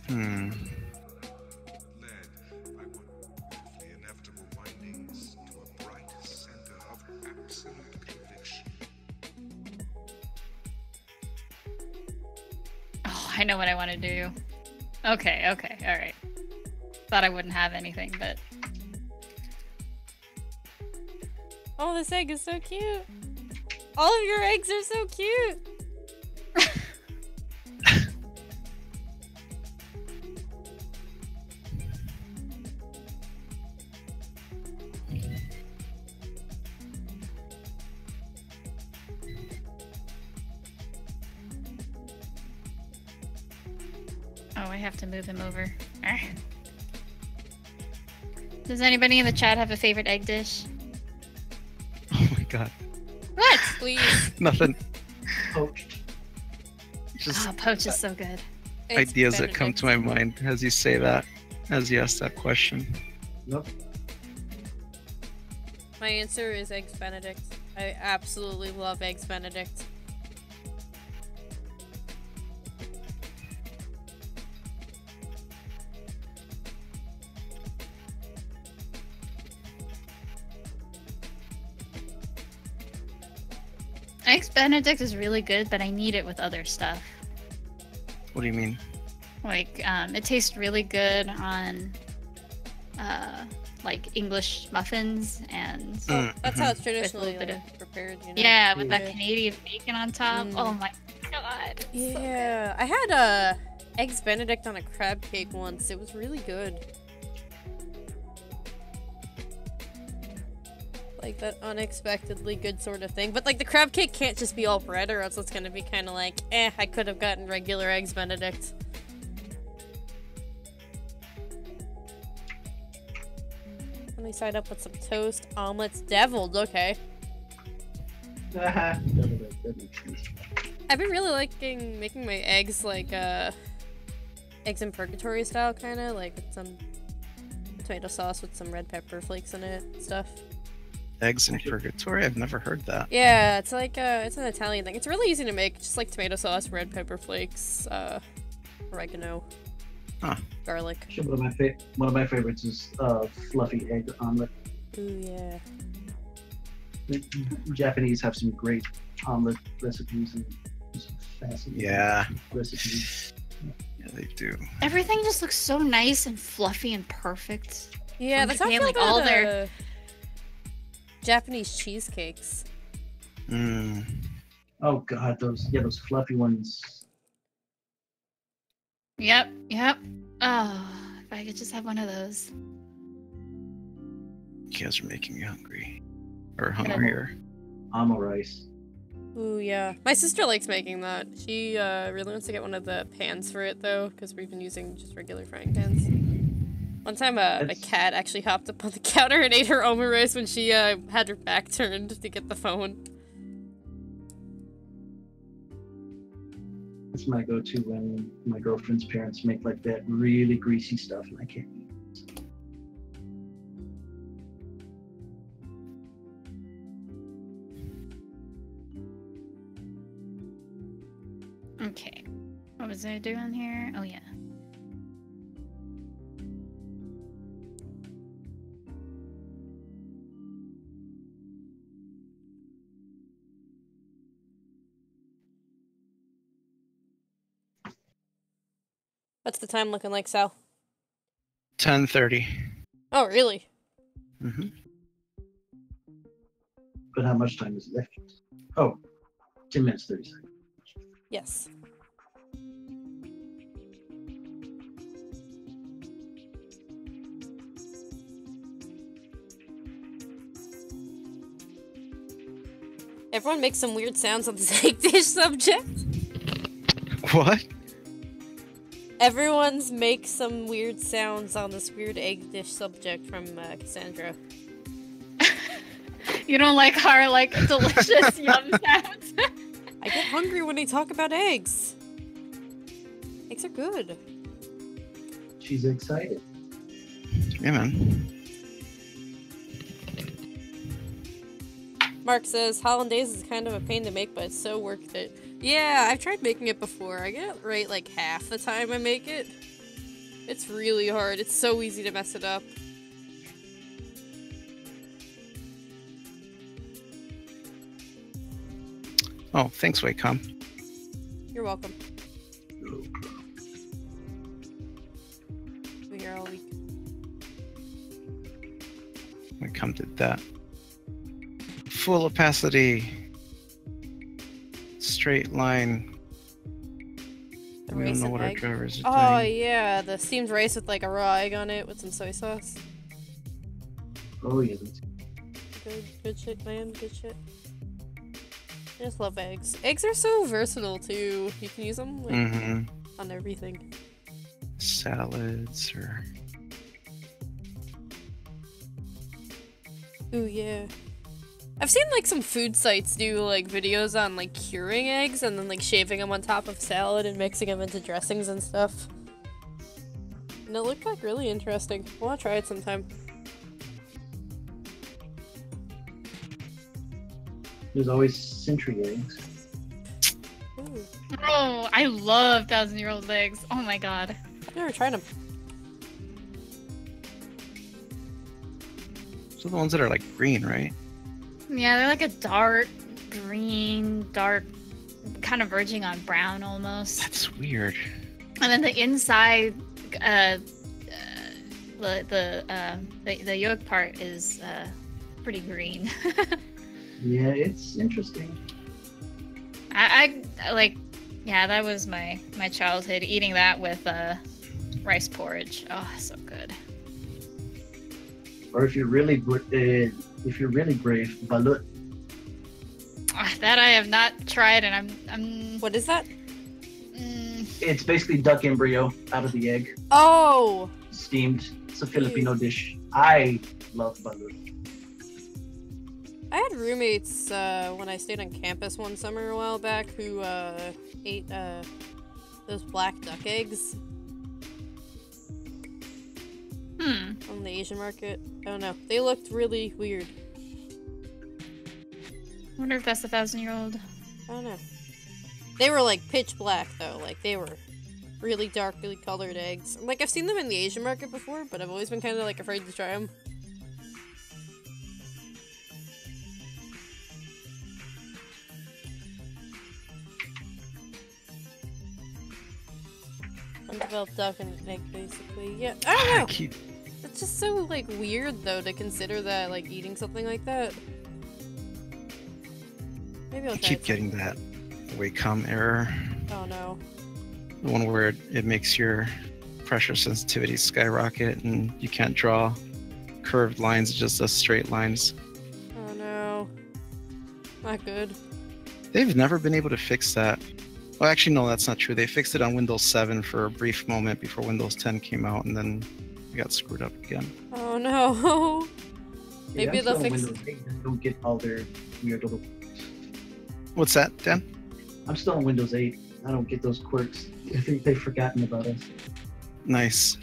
Hmm. Oh, I know what I want to do. Okay, alright. Thought I wouldn't have anything, but Oh, this egg is so cute. All of your eggs are so cute. oh, I have to move him over. Ah. Does anybody in the chat have a favorite egg dish? Oh my god. What? Please. Nothing. Poached. Just Oh, poach is so good. It's ideas that come Benedict. to my mind as you say that, as you ask that question. Nope. My answer is Eggs Benedict. I absolutely love Eggs Benedict. Eggs Benedict is really good, but I need it with other stuff. What do you mean? Like, it tastes really good on, like English muffins and That's how it's With a traditionally little bit like, prepared, you know? yeah, with that Yeah. Canadian bacon on top. Mm. Oh my god! it's so good. Yeah, I had Eggs Benedict on a crab cake once. It was really good. Like that unexpectedly good sort of thing. But like the crab cake can't just be all bread or else it's gonna be kind of like, I could have gotten regular Eggs Benedict. Let me side up with some toast, omelets, deviled, okay. I've been really liking making my eggs like, eggs in purgatory style kinda, like with some tomato sauce with some red pepper flakes in it and stuff. Eggs in purgatory? I've never heard that. Yeah, it's like it's an Italian thing. It's really easy to make, just like tomato sauce, red pepper flakes, oregano, garlic. Sure, one of my favorites is fluffy egg omelet. Ooh yeah. The Japanese have some great omelet recipes and some fascinating recipes. Yeah, they do. Everything just looks so nice and fluffy and perfect. Yeah, that's how I feel like about all their Japanese cheesecakes. Oh god, those fluffy ones. Yep. Oh, if I could just have one of those. You guys are making me hungry. Or hungrier. Amo rice. Ooh, yeah. My sister likes making that. She really wants to get one of the pans for it, though, because we've been using just regular frying pans. One time, a cat actually hopped up on the counter and ate her omurice when she had her back turned to get the phone. That's my go-to when my girlfriend's parents make like that really greasy stuff and I can't eat it. Okay. What was I doing here? Oh, yeah. What's the time looking like, Sal? 10:30. Oh, really? Mm-hmm. But how much time is left? Oh, 10 minutes, 30 seconds. Yes. Everyone makes some weird sounds on this egg dish subject. What? Everyone's makes some weird sounds on this weird egg dish subject from Cassandra. You don't like our, delicious yum sounds? I get hungry when they talk about eggs. Eggs are good. She's excited. Yeah, man. Mark says, Hollandaise is kind of a pain to make, but it's so worth it. Yeah, I've tried making it before. I get it right like half the time I make it. It's really hard. It's so easy to mess it up. Oh, thanks, Wacom. You're welcome. We're here all week. Wacom did that. Full opacity. Straight line. The We don't rice know and what egg. our drivers Oh are doing. yeah, the steamed rice with like a raw egg on it with some soy sauce. Oh yeah, that's Good shit, man. Good shit. I just love eggs. Eggs are so versatile too. You can use them like, on everything. Salads or... Ooh yeah. I've seen like some food sites do like videos on like curing eggs and then like shaving them on top of salad and mixing them into dressings and stuff. And it looked like really interesting. I want to try it sometime. There's always century eggs. Ooh. Oh, I love 1,000-year-old eggs. Oh my god. I've never tried them. So the ones that are like green, right? Yeah, they're like a dark green, dark, kind of verging on brown almost. That's weird. And then the inside, the yolk part is pretty green. Yeah, it's interesting. I like Yeah, that was my childhood, eating that with rice porridge. Oh, so good. Or if you're really brave, balut. That I have not tried, and I'm What is that? It's basically duck embryo out of the egg, Oh! steamed. It's a Filipino dish. I love balut. I had roommates when I stayed on campus one summer a while back who ate those black duck eggs from the Asian market. I don't know. They looked really weird. I wonder if that's the 1,000-year-old. I don't know. They were like pitch black though. Like they were really darkly colored eggs. Like I've seen them in the Asian market before, but I've always been kind of like afraid to try them. Undeveloped duck and egg, basically. Yeah, I don't know. It's just so like weird though to consider that like eating something like that. Maybe I'll I try keep it getting that Wacom error. Oh no. The one where it makes your pressure sensitivity skyrocket and you can't draw curved lines, it just does straight lines. Oh no. Not good. They've never been able to fix that. Well, actually, no, that's not true. They fixed it on Windows 7 for a brief moment before Windows 10 came out, and then it got screwed up again. Oh no. Maybe I'm they'll still on fix Windows 8. Just don't get all their weird little. What's that, Dan? I'm still on Windows 8. I don't get those quirks. I think they've forgotten about us. Nice.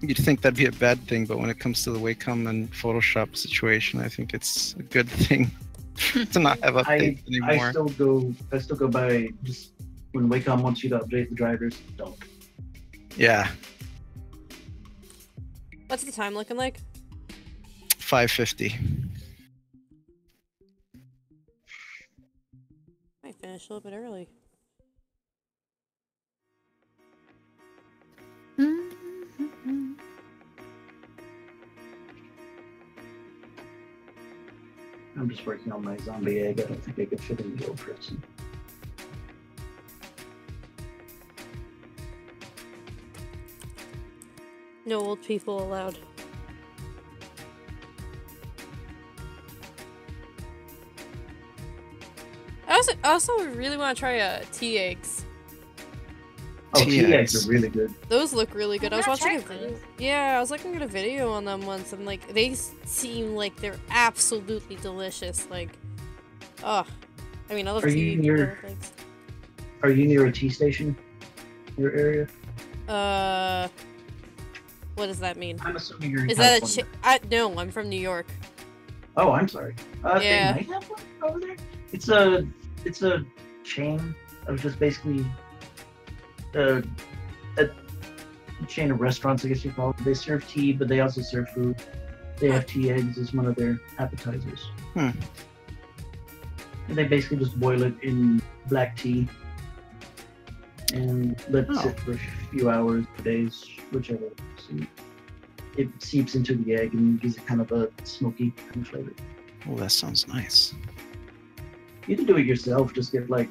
You'd think that'd be a bad thing, but when it comes to the Wacom and Photoshop situation, I think it's a good thing to not have updates anymore. I still go by just when Wacom wants you to update the drivers, don't. Yeah. What's the time looking like? 550. Might finish a little bit early. I'm just working on my zombie egg. I don't think I could fit in the old person. No old people allowed. I also really want to try tea eggs. Oh, Tea tea eggs. eggs are really good. Those look really good. I was I've watching a tried video. those. Yeah, I was looking at a video on them once, and like they seem like they're absolutely delicious. Like, oh, I mean, I love Are tea. you near- other things. Are you near a tea station? Your area? What does that mean? I'm assuming you're in Is that a California. No, I'm from New York. Oh, I'm sorry. Yeah. They might have one over there. It's a chain of just basically a chain of restaurants, I guess you call it. They serve tea, but they also serve food. They have tea eggs as one of their appetizers. And they basically just boil it in black tea and let it sit for a few hours, days, whichever. So it seeps into the egg and gives it kind of a smoky kind of flavor. Oh, that sounds nice. You can do it yourself. Just get like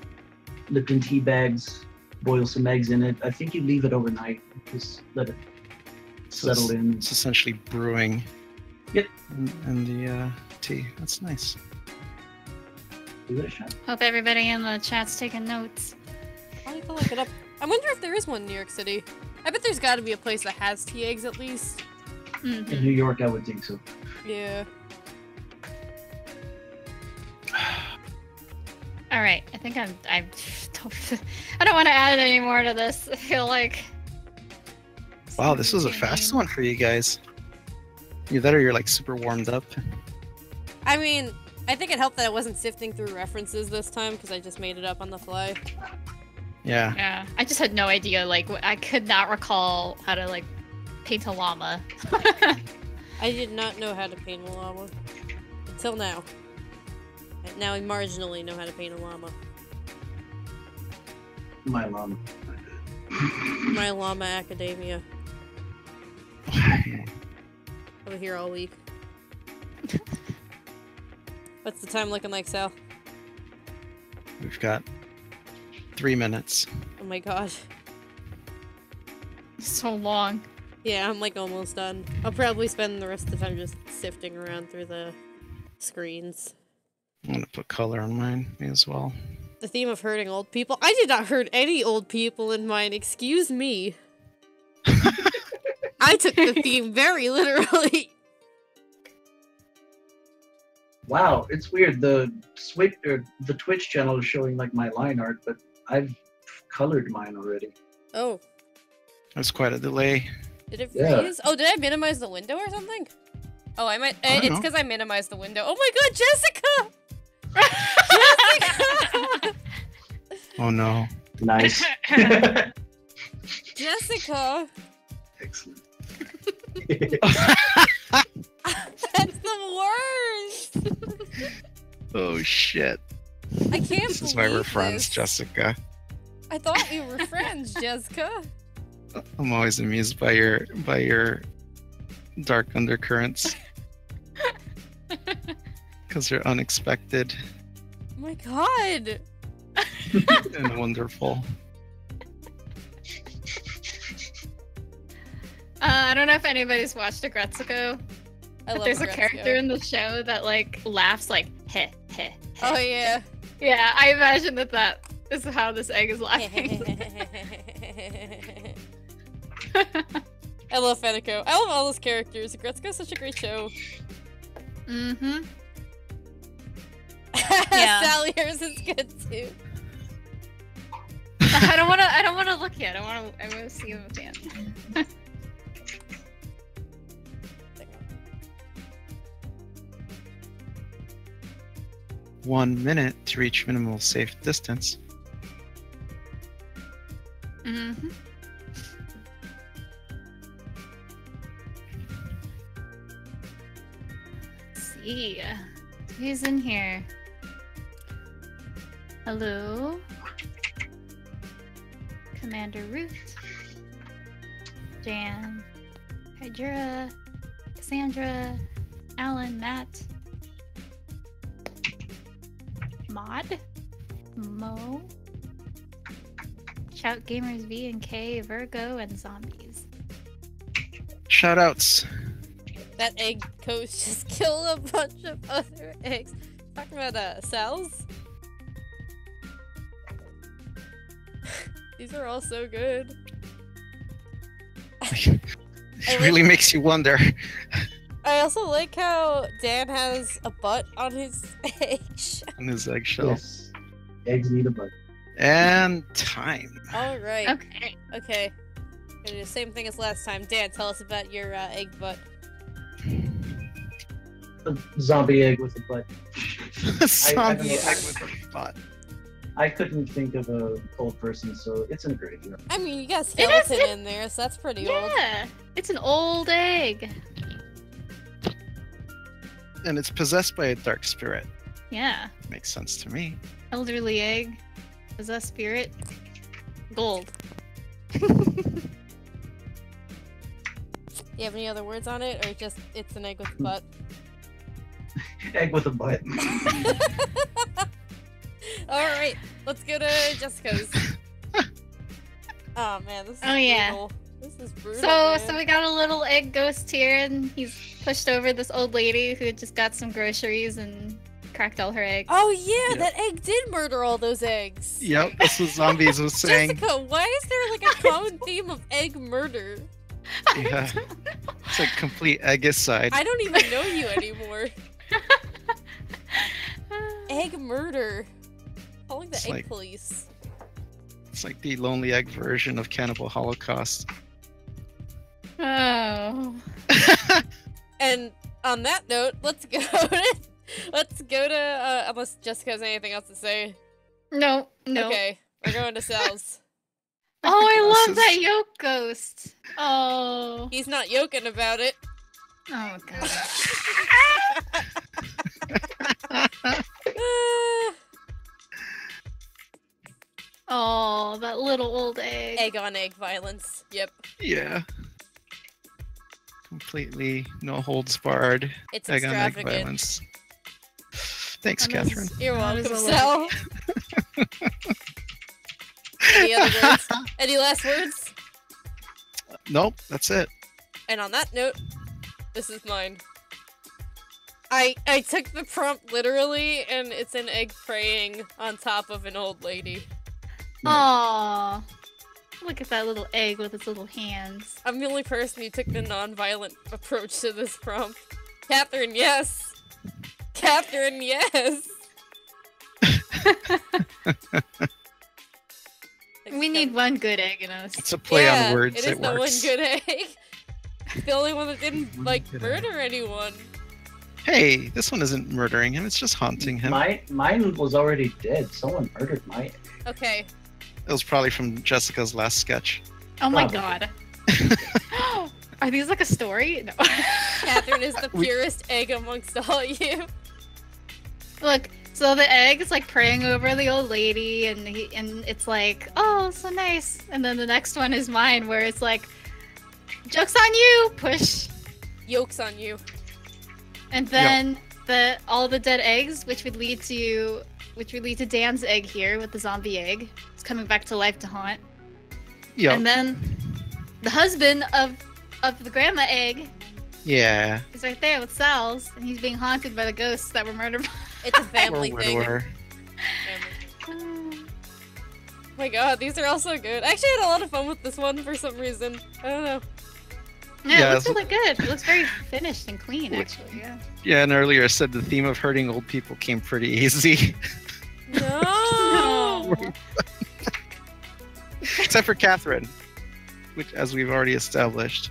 Lipton tea bags, boil some eggs in it. I think you leave it overnight. Just let it settle in. It's essentially brewing. Yep. And the tea. That's nice. Give it a shot. Hope everybody in the chat's taking notes. I'll need to look it up. I wonder if there is one in New York City. I bet there's got to be a place that has tea eggs at least. In New York, I would think so. Yeah. All right, I think I don't want to add any more to this. I feel like. Wow, this was a fast one for you guys. Either that or you're like super warmed up. I mean, I think it helped that I wasn't sifting through references this time because I just made it up on the fly. Yeah. Yeah, I just had no idea. Like, I could not recall how to like paint a llama. I did not know how to paint a llama until now. And now I marginally know how to paint a llama. My llama. My llama academia. Over here all week. What's the time looking like, Sal? We've got 3 minutes. Oh my god. So long. Yeah, I'm like almost done. I'll probably spend the rest of the time just sifting around through the screens. I'm gonna put color on mine as well. The theme of hurting old people? I did not hurt any old people in mine, excuse me. I took the theme very literally. Wow, it's weird. The Twitch channel is showing like my line art, but I've colored mine already. Oh, There's quite a delay. did it Yeah. freeze? Oh, did I minimize the window or something? Oh, I might. I don't It's know. because I minimized the window. Oh my god, Jessica! Jessica! Oh no. Nice. Jessica! Excellent. That's the worst! Oh shit. I can't This is why we're believe friends, this. Jessica. I thought we were friends, Jessica. I'm always amused by your dark undercurrents. Because they're unexpected Oh my god! and wonderful. I don't know if anybody's watched Agretsuko, I but love there's a Agretsuko. character in the show that like laughs like heh heh. Oh heh. yeah. Yeah, I imagine that is how this egg is laughing. I love Fenico. I love all those characters. Agretsuko's such a great show. Mm-hmm. Yeah. Sally Harris is good too. I don't wanna look yet. I wanna see him again. 1 minute to reach minimal safe distance. Mm-hmm. Let's see. Who's in here? Hello? Commander Root. Jan. Hydra. Cassandra. Alan. Matt. Mod. Mo. Shout Gamers V and K, Virgo, and Zombies. Shoutouts. That egg coach just killed a bunch of other eggs. Talking about cells. These are all so good. It really makes you wonder. I also like how Dan has a butt on his eggshell. On his eggshell. Yes. Eggs need a butt. And time. Alright. Okay. Okay. Gonna do the same thing as last time. Dan, tell us about your egg butt. A zombie egg with a butt. Zombie know. egg with a butt. I couldn't think of a old person, so it's in a graveyard. I mean, you got is- skeleton in there, so that's pretty old. Yeah, it's an old egg. And it's possessed by a dark spirit. Yeah, Makes sense to me. elderly egg, possessed spirit, gold. Do you have any other words on it, or just it's an egg with a butt? Egg with a butt. Alright, let's go to Jessica's. Oh man, this is Oh, yeah. brutal. This is brutal. So man. we got a little egg ghost here, and he's pushed over this old lady who had just got some groceries and cracked all her eggs. Oh yeah, Yeah. that egg did murder all those eggs. Yep, that's what Zombies was saying. Jessica, why is there like a common theme of egg murder? Yeah. It's a complete eggicide. I don't even know you anymore. Egg murder. Calling the It's egg like- police. It's like the Lonely Egg version of Cannibal Holocaust. Oh. And on that note, let's go to unless Jessica has anything else to say. No, no. Okay, we're going to cells. Oh, I love This that is- yolk ghost. Oh. He's not yoking about it. Oh god. Oh, that little old egg. Egg on egg violence. Yep. Yeah. Completely no holds barred. It's Egg on egg extravagant. violence. Thanks, That is- Catherine. You're That is welcome, a Sal. Any other words? Any last words? Nope, that's it. And on that note, this is mine. I took the prompt literally, and it's an egg praying on top of an old lady. Aww. Look at that little egg with its little hands. I'm the only person who took the non-violent approach to this prompt. Catherine, yes! Catherine, yes! We need one good egg in us. It's a play on words. It is the one works. good egg. The only one that didn't, like, murder anyone. Hey, this one isn't murdering him, it's just haunting him. Mine was already dead. Someone murdered my egg. Okay. It was probably from Jessica's last sketch. Oh my Probably. god. Are these like a story? No. Catherine is the purest egg amongst all you. Look, so the egg is like praying over the old lady, and it's like, oh, so nice. And then the next one is mine, where it's like, joke's on you, push. Yolks on you. And then all the dead eggs, which would lead to Dan's egg here with the zombie egg. It's coming back to life to haunt. Yeah. And then the husband of the grandma egg Yeah. is right there with Sal's, and he's being haunted by the ghosts that were murdered. It's a Or family thing. widower. Oh my god, these are all so good. I actually had a lot of fun with this one for some reason. I don't know. Yeah, it looks really good. It looks very finished and clean, actually. Yeah. Yeah, and earlier I said the theme of hurting old people came pretty easy. No! Except for Catherine, which, as we've already established.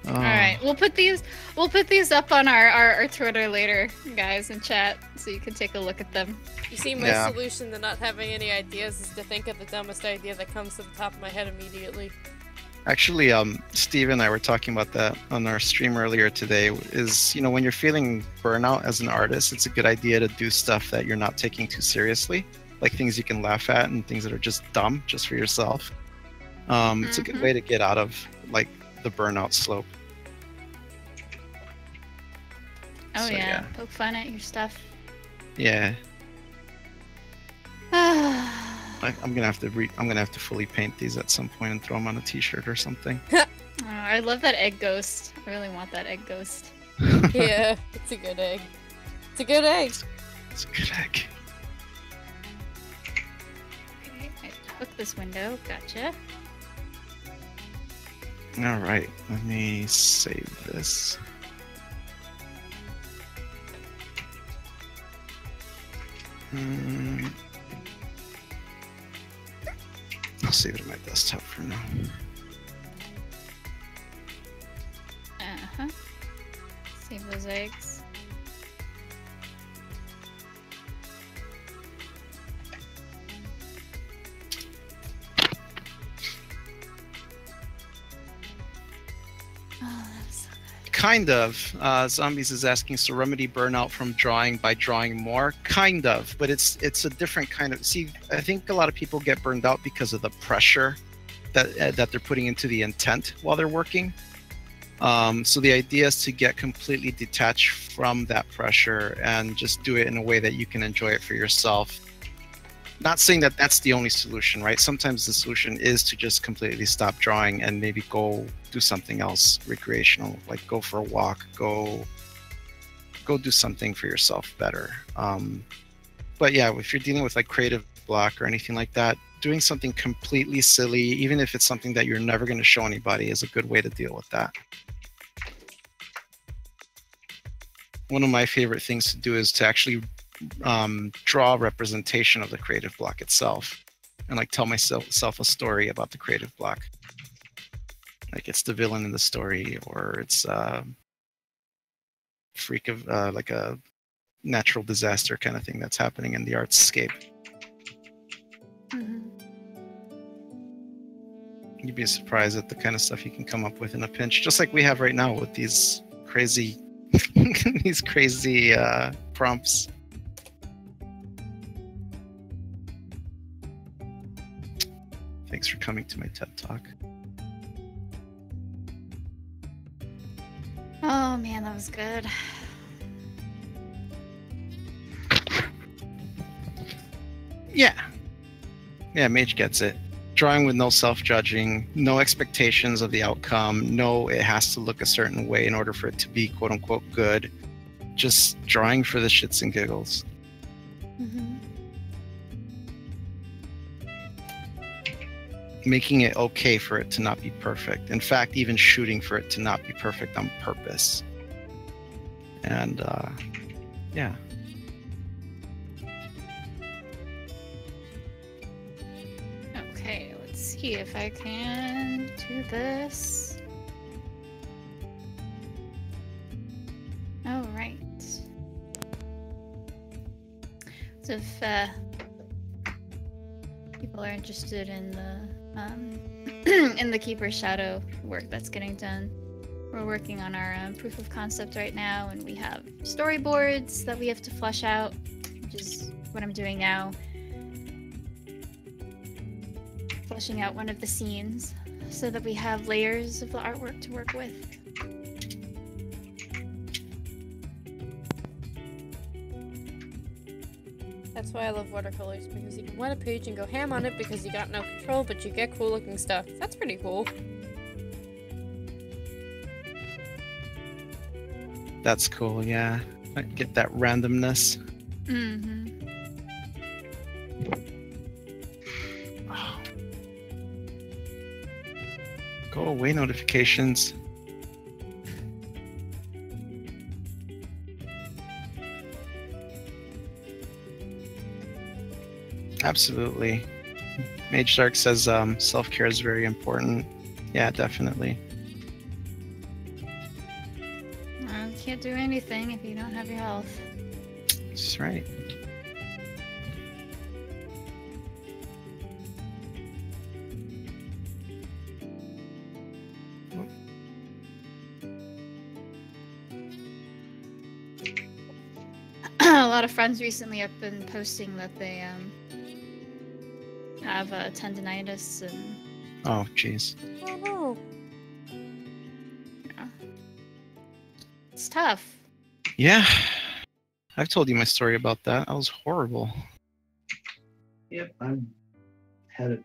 All right, we'll put these up on our Twitter later, guys, in chat, so you can take a look at them. You see, my Yeah. solution to not having any ideas is to think of the dumbest idea that comes to the top of my head immediately. Actually, Steve and I were talking about that on our stream earlier today. Is, when you're feeling burnout as an artist, it's a good idea to do stuff that you're not taking too seriously, like things you can laugh at and things that are just dumb, just for yourself. It's a good way to get out of like the burnout slope. Oh So, yeah, poke fun at your stuff. Yeah. I'm gonna have to fully paint these at some point and throw them on a T-shirt or something. I love that egg ghost. I really want that egg ghost. Yeah, it's a good egg. It's a good egg. It's a good egg. Okay, I took this window. Gotcha. All right, let me save this. I'll save it on my desktop for now. Save those eggs. Oh, that's so good. Kind of. Zombies is asking, so remedy burnout from drawing by drawing more? Kind of, but it's a different kind of... See, I think a lot of people get burned out because of the pressure that they're putting into the intent while they're working. So the idea is to get completely detached from that pressure and just do it in a way that you can enjoy it for yourself. Not saying that that's the only solution, right? Sometimes the solution is to just completely stop drawing and maybe go do something else recreational, like go for a walk, go do something for yourself better. But yeah, if you're dealing with like creative block or anything like that, doing something completely silly, even if it's something that you're never going to show anybody, is a good way to deal with that. One of my favorite things to do is to actually draw a representation of the creative block itself and like tell myself a story about the creative block. Like it's the villain in the story, or it's freak of like a natural disaster kind of thing that's happening in the artscape. You'd be surprised at the kind of stuff you can come up with in a pinch, just like we have right now with these crazy these crazy prompts. Thanks for coming to my TED Talk. Oh man, that was good. Yeah. Yeah, mage gets it. Drawing with no self-judging, no expectations of the outcome, no it has to look a certain way in order for it to be quote-unquote good. Just drawing for the shits and giggles. Mm-hmm. Making it okay for it to not be perfect. In fact, even shooting for it to not be perfect on purpose. And yeah. Okay, let's see if I can do this. All right. So if people are interested in the in the Keeper's Shadow work that's getting done, we're working on our proof of concept right now, and we have storyboards that we have to flesh out, which is what I'm doing now. Fleshing out one of the scenes so that we have layers of the artwork to work with. That's why I love watercolors, because you can wet a page and go ham on it because you got no control, but you get cool looking stuff. That's pretty cool. That's cool, yeah. I get that randomness. Mm-hmm. Oh. Go away, notifications. Absolutely. Mage Dark says self-care is very important. Yeah, definitely. Well, you can't do anything if you don't have your health. That's right. A lot of friends recently have been posting that they have tendinitis and Oh, jeez. Oh no. yeah. It's tough. Yeah. I've told you my story about that. That was horrible. Yep, I had it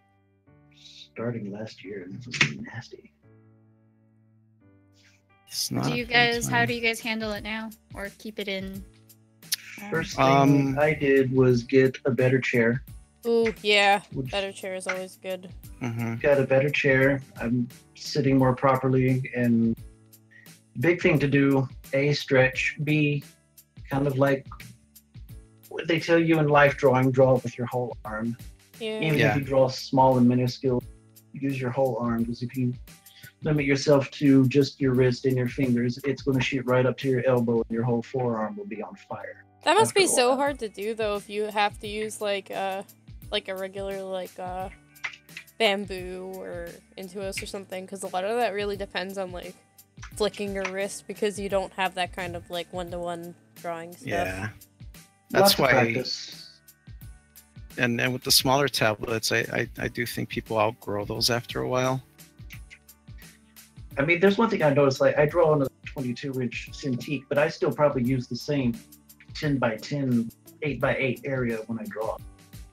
starting last year, and it was nasty. It's not Do a you fun guys? How time. do you guys handle it now, or keep it in? First thing Um, I did was get a better chair. Ooh, yeah. Which- Better chair is always good. mhm. Got a better chair. I'm sitting more properly, and big thing to do: A, stretch. B, kind of like what they tell you in life drawing, draw with your whole arm. Yeah. Even Yeah. if you draw small and minuscule, use your whole arm, because if you limit yourself to just your wrist and your fingers, it's going to shoot right up to your elbow, and your whole forearm will be on fire. That must be After a so while. hard to do though if you have to use like a regular bamboo or Intuos or something, because a lot of that really depends on like flicking your wrist because you don't have that kind of like one-to-one drawing stuff. Yeah. Lots That's of why, practice. and with the smaller tablets, I do think people outgrow those after a while. I mean, there's one thing I noticed, like I draw on a 22-inch Cintiq, but I still probably use the same 10 by 10, 8 by 8 area when I draw.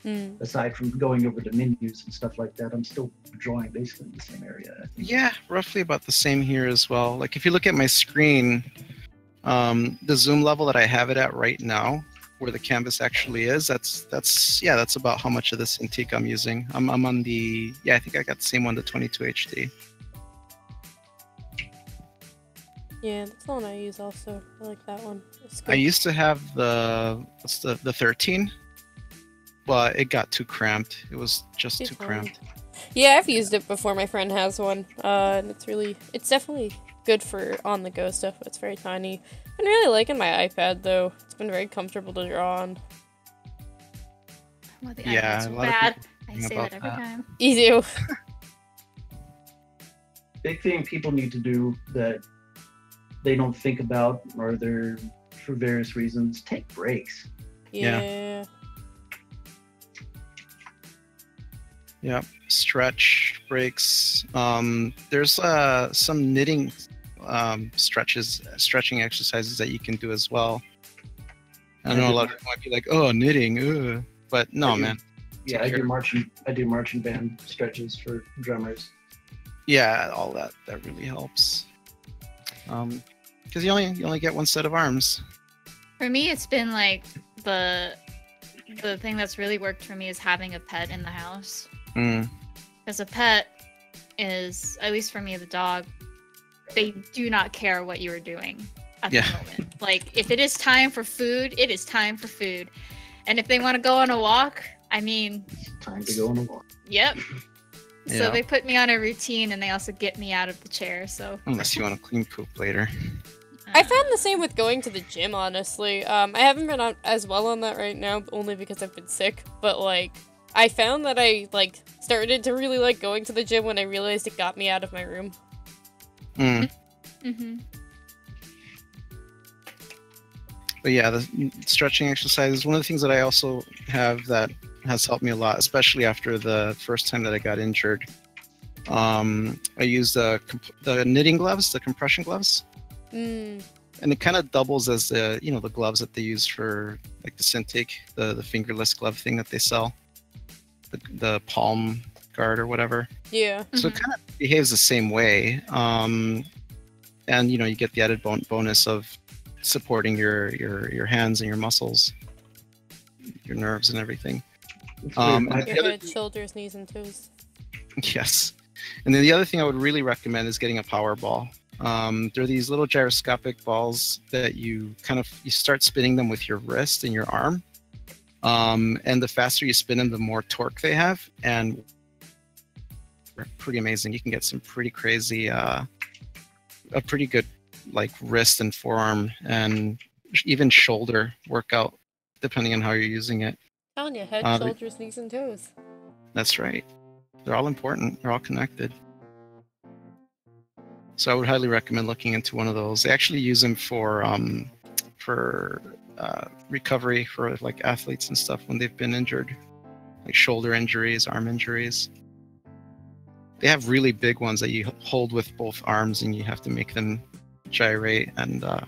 Mm. Aside from going over the menus and stuff like that, I'm still drawing basically in the same area. I think. Yeah, roughly about the same here as well. Like if you look at my screen, the zoom level that I have it at right now, where the canvas actually is, that's about how much of this Cintiq I'm using. I'm on the, yeah, I think I got the same one, the 22 HD. Yeah, that's the one I use also. I like that one. It's I good. used to have the 13, but it got too cramped. It was just It's too fine. cramped. Yeah, I've used it before. My friend has one, and it's definitely good for on-the-go stuff. It's very tiny. I've been really liking my iPad though. It's been very comfortable to draw on. Well, the Yeah, iPad's a lot of bad. people I think say about that every that. time. You do. Big thing people need to do that they don't think about, or they're for various reasons, take breaks. Yeah. Yeah. Yep, stretch breaks. There's some knitting stretching exercises that you can do as well. I know a lot of people might be like, "Oh, knitting," ugh. But no, man. Yeah, I do marching band stretches for drummers. Yeah, all that really helps. Because you only get one set of arms. For me, it's been like the thing that's really worked for me is having a pet in the house. Because a pet is, at least for me, the dog, they do not care what you are doing at the moment. Like, if it is time for food, it is time for food. And if they want to go on a walk, I mean... Time to go on a walk. Yep. Yeah. So they put me on a routine, and they also get me out of the chair, so... Unless you want to clean poop later. I found the same with going to the gym, honestly. I haven't been on as well on that right now, only because I've been sick. But, like, I found that I, like, started to really like going to the gym when I realized it got me out of my room. But yeah, the stretching exercise is one of the things that I also have that has helped me a lot, especially after the first time that I got injured. I used the knitting gloves, the compression gloves. And it kind of doubles as the gloves that they use for like the Cintiq, the fingerless glove thing that they sell, the palm guard or whatever. Yeah. So it kind of behaves the same way, and you get the added bonus of supporting your hands and your muscles, your nerves and everything. Your head, shoulders, knees, and toes. Yes. And then the other thing I would really recommend is getting a power ball. They're these little gyroscopic balls that you start spinning them with your wrist and your arm. And the faster you spin them, the more torque they have. And they're pretty amazing. You can get some pretty crazy, a pretty good like wrist and forearm and even shoulder workout, depending on how you're using it. On your head, shoulders, knees, and toes. That's right. They're all important. They're all connected. So I would highly recommend looking into one of those. They actually use them for recovery for like athletes and stuff when they've been injured, like shoulder injuries, arm injuries. They have really big ones that you hold with both arms and you have to make them gyrate. And I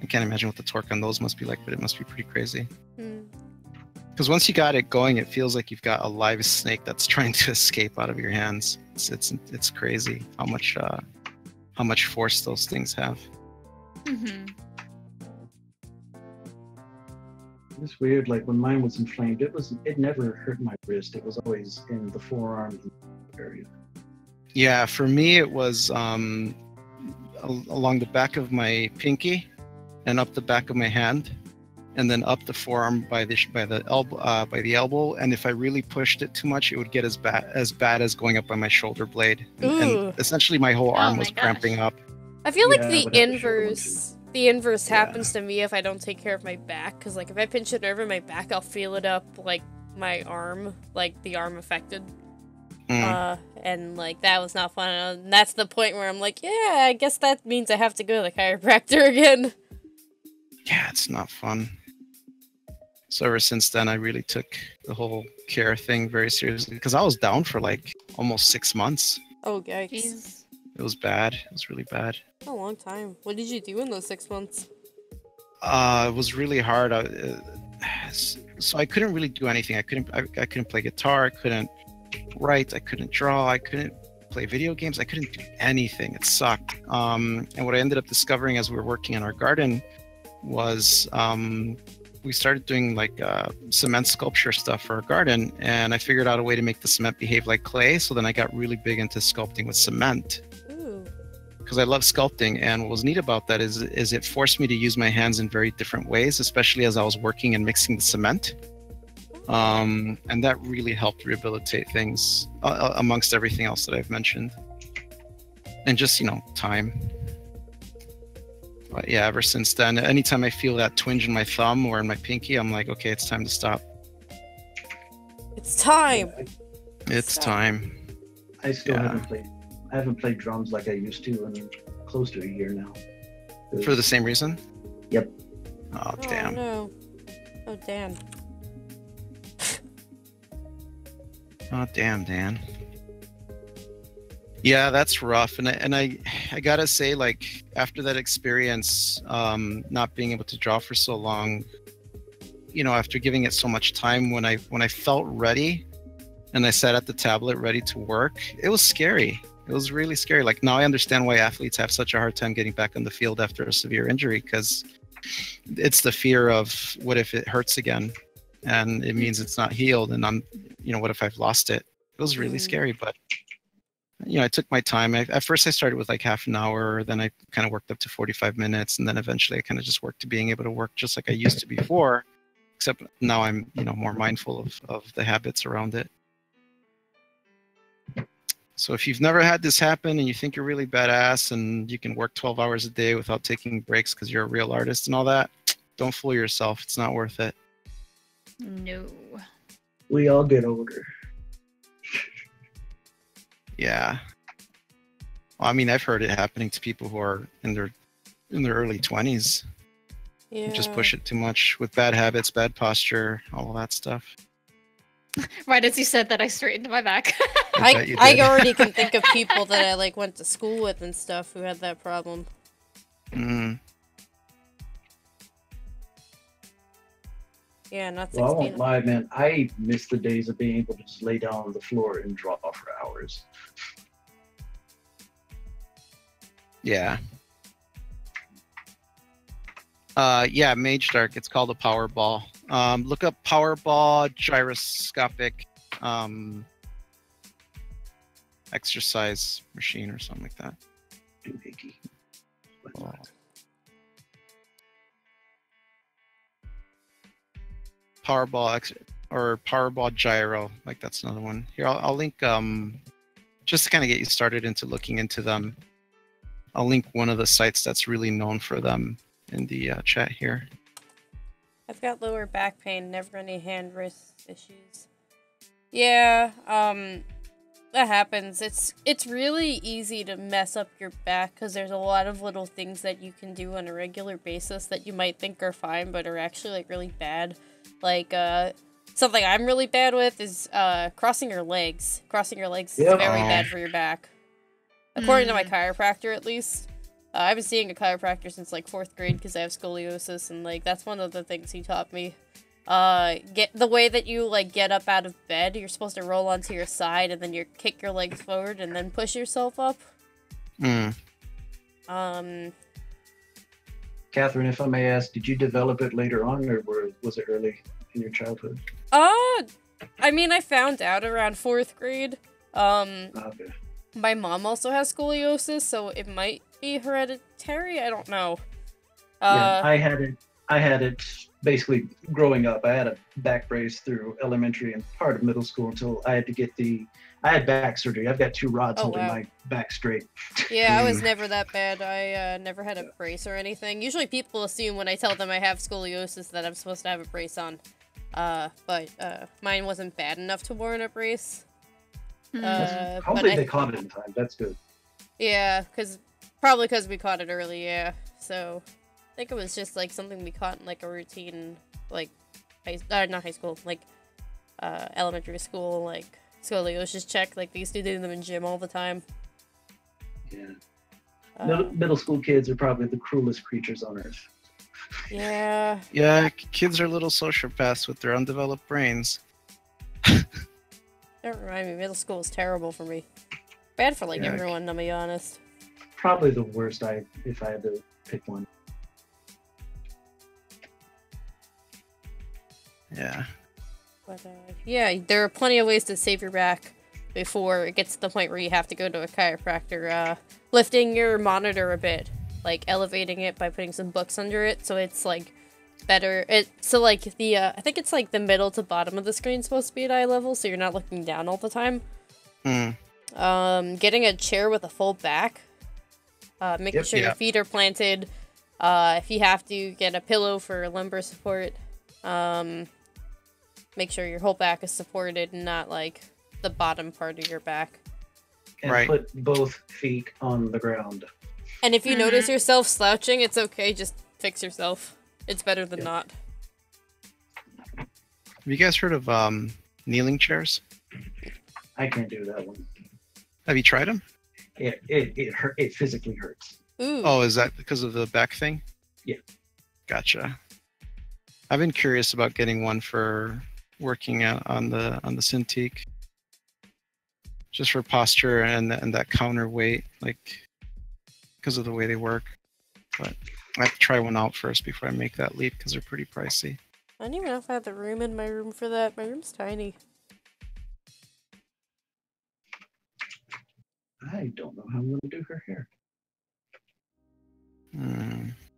can't imagine what the torque on those must be like, but it must be pretty crazy. Because once you got it going, it feels like you've got a live snake that's trying to escape out of your hands. It's crazy how much force those things have. It's weird. Like when mine was inflamed, it never hurt my wrist. It was always in the forearm area. Yeah, for me it was along the back of my pinky and up the back of my hand, and then up the forearm by the elbow. And if I really pushed it too much, it would get as bad as going up by my shoulder blade. And essentially my whole arm was cramping up. I feel like the inverse happens to me if I don't take care of my back. Because like if I pinch a nerve in my back, I'll feel it up like my arm, like the arm affected. And like that was not fun. And that's the point where I'm like, yeah, I guess that means I have to go to the chiropractor again. Yeah, it's not fun. So ever since then, I really took the whole care thing very seriously because I was down for like almost 6 months. Oh, yikes. Jeez. It was bad. It was really bad. A long time. What did you do in those 6 months? It was really hard. So I couldn't really do anything. I couldn't play guitar. I couldn't write. I couldn't draw. I couldn't play video games. I couldn't do anything. It sucked. And what I ended up discovering as we were working in our garden was we started doing like cement sculpture stuff for our garden, and I figured out a way to make the cement behave like clay. So then I got really big into sculpting with cement because I love sculpting. And what was neat about that is it forced me to use my hands in very different ways, especially as I was working and mixing the cement. And that really helped rehabilitate things amongst everything else that I've mentioned. And just, time. But yeah, ever since then, anytime I feel that twinge in my thumb or in my pinky, I'm like, okay, it's time to stop. It's time. It's time. I still haven't played drums like I used to in close to a year now. For the same reason? Yep. Oh, damn. No. Oh, damn. Oh, damn, Dan. Yeah, that's rough. And I gotta say, like, after that experience, not being able to draw for so long, after giving it so much time, when I felt ready and I sat at the tablet ready to work, it was scary. It was really scary. Like, now I understand why athletes have such a hard time getting back on the field after a severe injury, because it's the fear of, what if it hurts again and it means it's not healed, and what if I've lost it? It was really scary, but I took my time. At first I started with like half an hour, then I kind of worked up to 45 minutes, and then eventually I kind of just worked to being able to work just like I used to before, except now I'm more mindful of the habits around it. So if you've never had this happen and you think you're really badass and you can work 12 hours a day without taking breaks because you're a real artist and all that, don't fool yourself. It's not worth it. No. We all get older. Yeah. Well, I mean, I've heard it happening to people who are in their early 20s. Yeah. Just push it too much with bad habits, bad posture, all of that stuff. Right as you said that, I straightened my back. I already can think of people that I went to school with and stuff who had that problem. Mm. Yeah, not 16. Well, I won't lie, man. I miss the days of being able to just lay down on the floor and draw for hours. Yeah. Yeah, Mage Dark. It's called a power ball. Look up power ball gyroscopic exercise machine or something like that. Doohickey. What's Oh. that? Powerball gyro. Like, that's another one. Here, I'll link. Just to kind of get you started into looking into them, I'll link one of the sites that's really known for them in the chat here. I've got lower back pain, never any hand wrist issues. Yeah, that happens. It's really easy to mess up your back because there's a lot of little things that you can do on a regular basis that you might think are fine but are actually really bad. Like something I'm really bad with is crossing your legs. Crossing your legs is very bad for your back. According to my chiropractor, at least. I've been seeing a chiropractor since 4th grade because I have scoliosis, and that's one of the things he taught me. Get the way that you get up out of bed, you're supposed to roll onto your side and then you kick your legs forward and then push yourself up. Catherine, if I may ask, did you develop it later on, or was it early in your childhood? I mean, I found out around 4th grade. Okay. My mom also has scoliosis, so it might be hereditary. I don't know. Yeah, I had it basically growing up. I had a back brace through elementary and part of middle school until I had to get I had back surgery. I've got 2 rods holding my back straight. Yeah, I was never that bad. I never had a brace or anything. Usually people assume when I tell them I have scoliosis that I'm supposed to have a brace on. But mine wasn't bad enough to warrant a brace. Hopefully they caught it in time. That's good. Yeah, probably because we caught it early, yeah. So, I think it was just something we caught in a routine, not high school, elementary school, scoliosis check. They used to do them in gym all the time. Yeah. Middle school kids are probably the cruelest creatures on earth. Yeah. Yeah, kids are little sociopaths with their undeveloped brains. Don't remind me, middle school was terrible for me. Bad for everyone, to be honest. Probably the worst if I had to pick one. Yeah. But yeah, there are plenty of ways to save your back before it gets to the point where you have to go to a chiropractor. Lifting your monitor a bit, elevating it by putting some books under it, so it's better. I think it's the middle to bottom of the screen supposed to be at eye level, so you're not looking down all the time. Getting a chair with a full back. Making sure your feet are planted. If you have to, get a pillow for lumbar support. Make sure your whole back is supported and not the bottom part of your back. And put both feet on the ground. And if you notice yourself slouching, it's okay. Just fix yourself. It's better than not. Have you guys heard of kneeling chairs? I can't do that one. Have you tried them? It physically hurts. Ooh. Oh, is that because of the back thing? Yeah. Gotcha. I've been curious about getting one for working on the Cintiq, just for posture and that counterweight, like because of the way they work. But I have to try one out first before I make that leap because they're pretty pricey. I don't even know if I have the room in my room for that. My room's tiny. I don't know how I'm going to do her hair.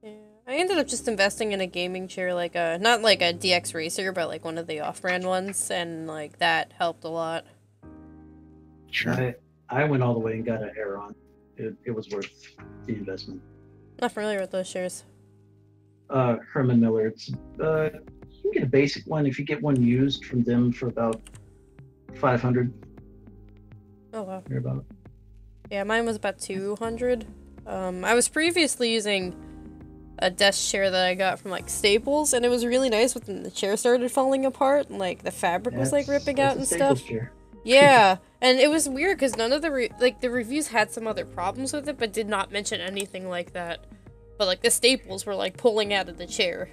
Yeah, I ended up just investing in a gaming chair, like not like a DX Racer, but like one of the off-brand ones, and like that helped a lot. Sure. I went all the way and got a hair on. It was worth the investment. Not familiar with those chairs. Herman Miller. It's you can get a basic one if you get one used from them for about $500. Oh wow. About. Yeah, mine was about 200. I was previously using a desk chair that I got from like Staples, and it was really nice, but then the chair started falling apart, and like the fabric was like ripping out and stuff. Chair. Yeah, and it was weird because none of the the reviews had some other problems with it, but did not mention anything like that. But like the staples were like pulling out of the chair,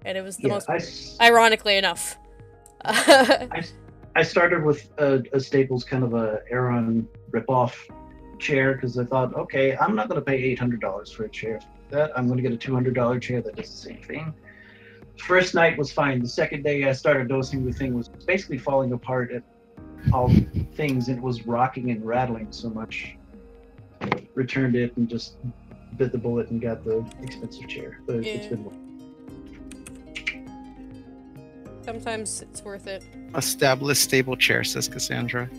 and it was the most ironically enough. I started with a Staples kind of a Aeron ripoff chair because I thought, okay, I'm not going to pay $800 for a chair. That I'm going to get a $200 chair that does the same thing. First night was fine. The second day I started noticing the thing was basically falling apart at all things, and it was rocking and rattling so much. I returned it and just bit the bullet and got the expensive chair. But it's been. Sometimes it's worth it. A stabless stable chair, says Cassandra.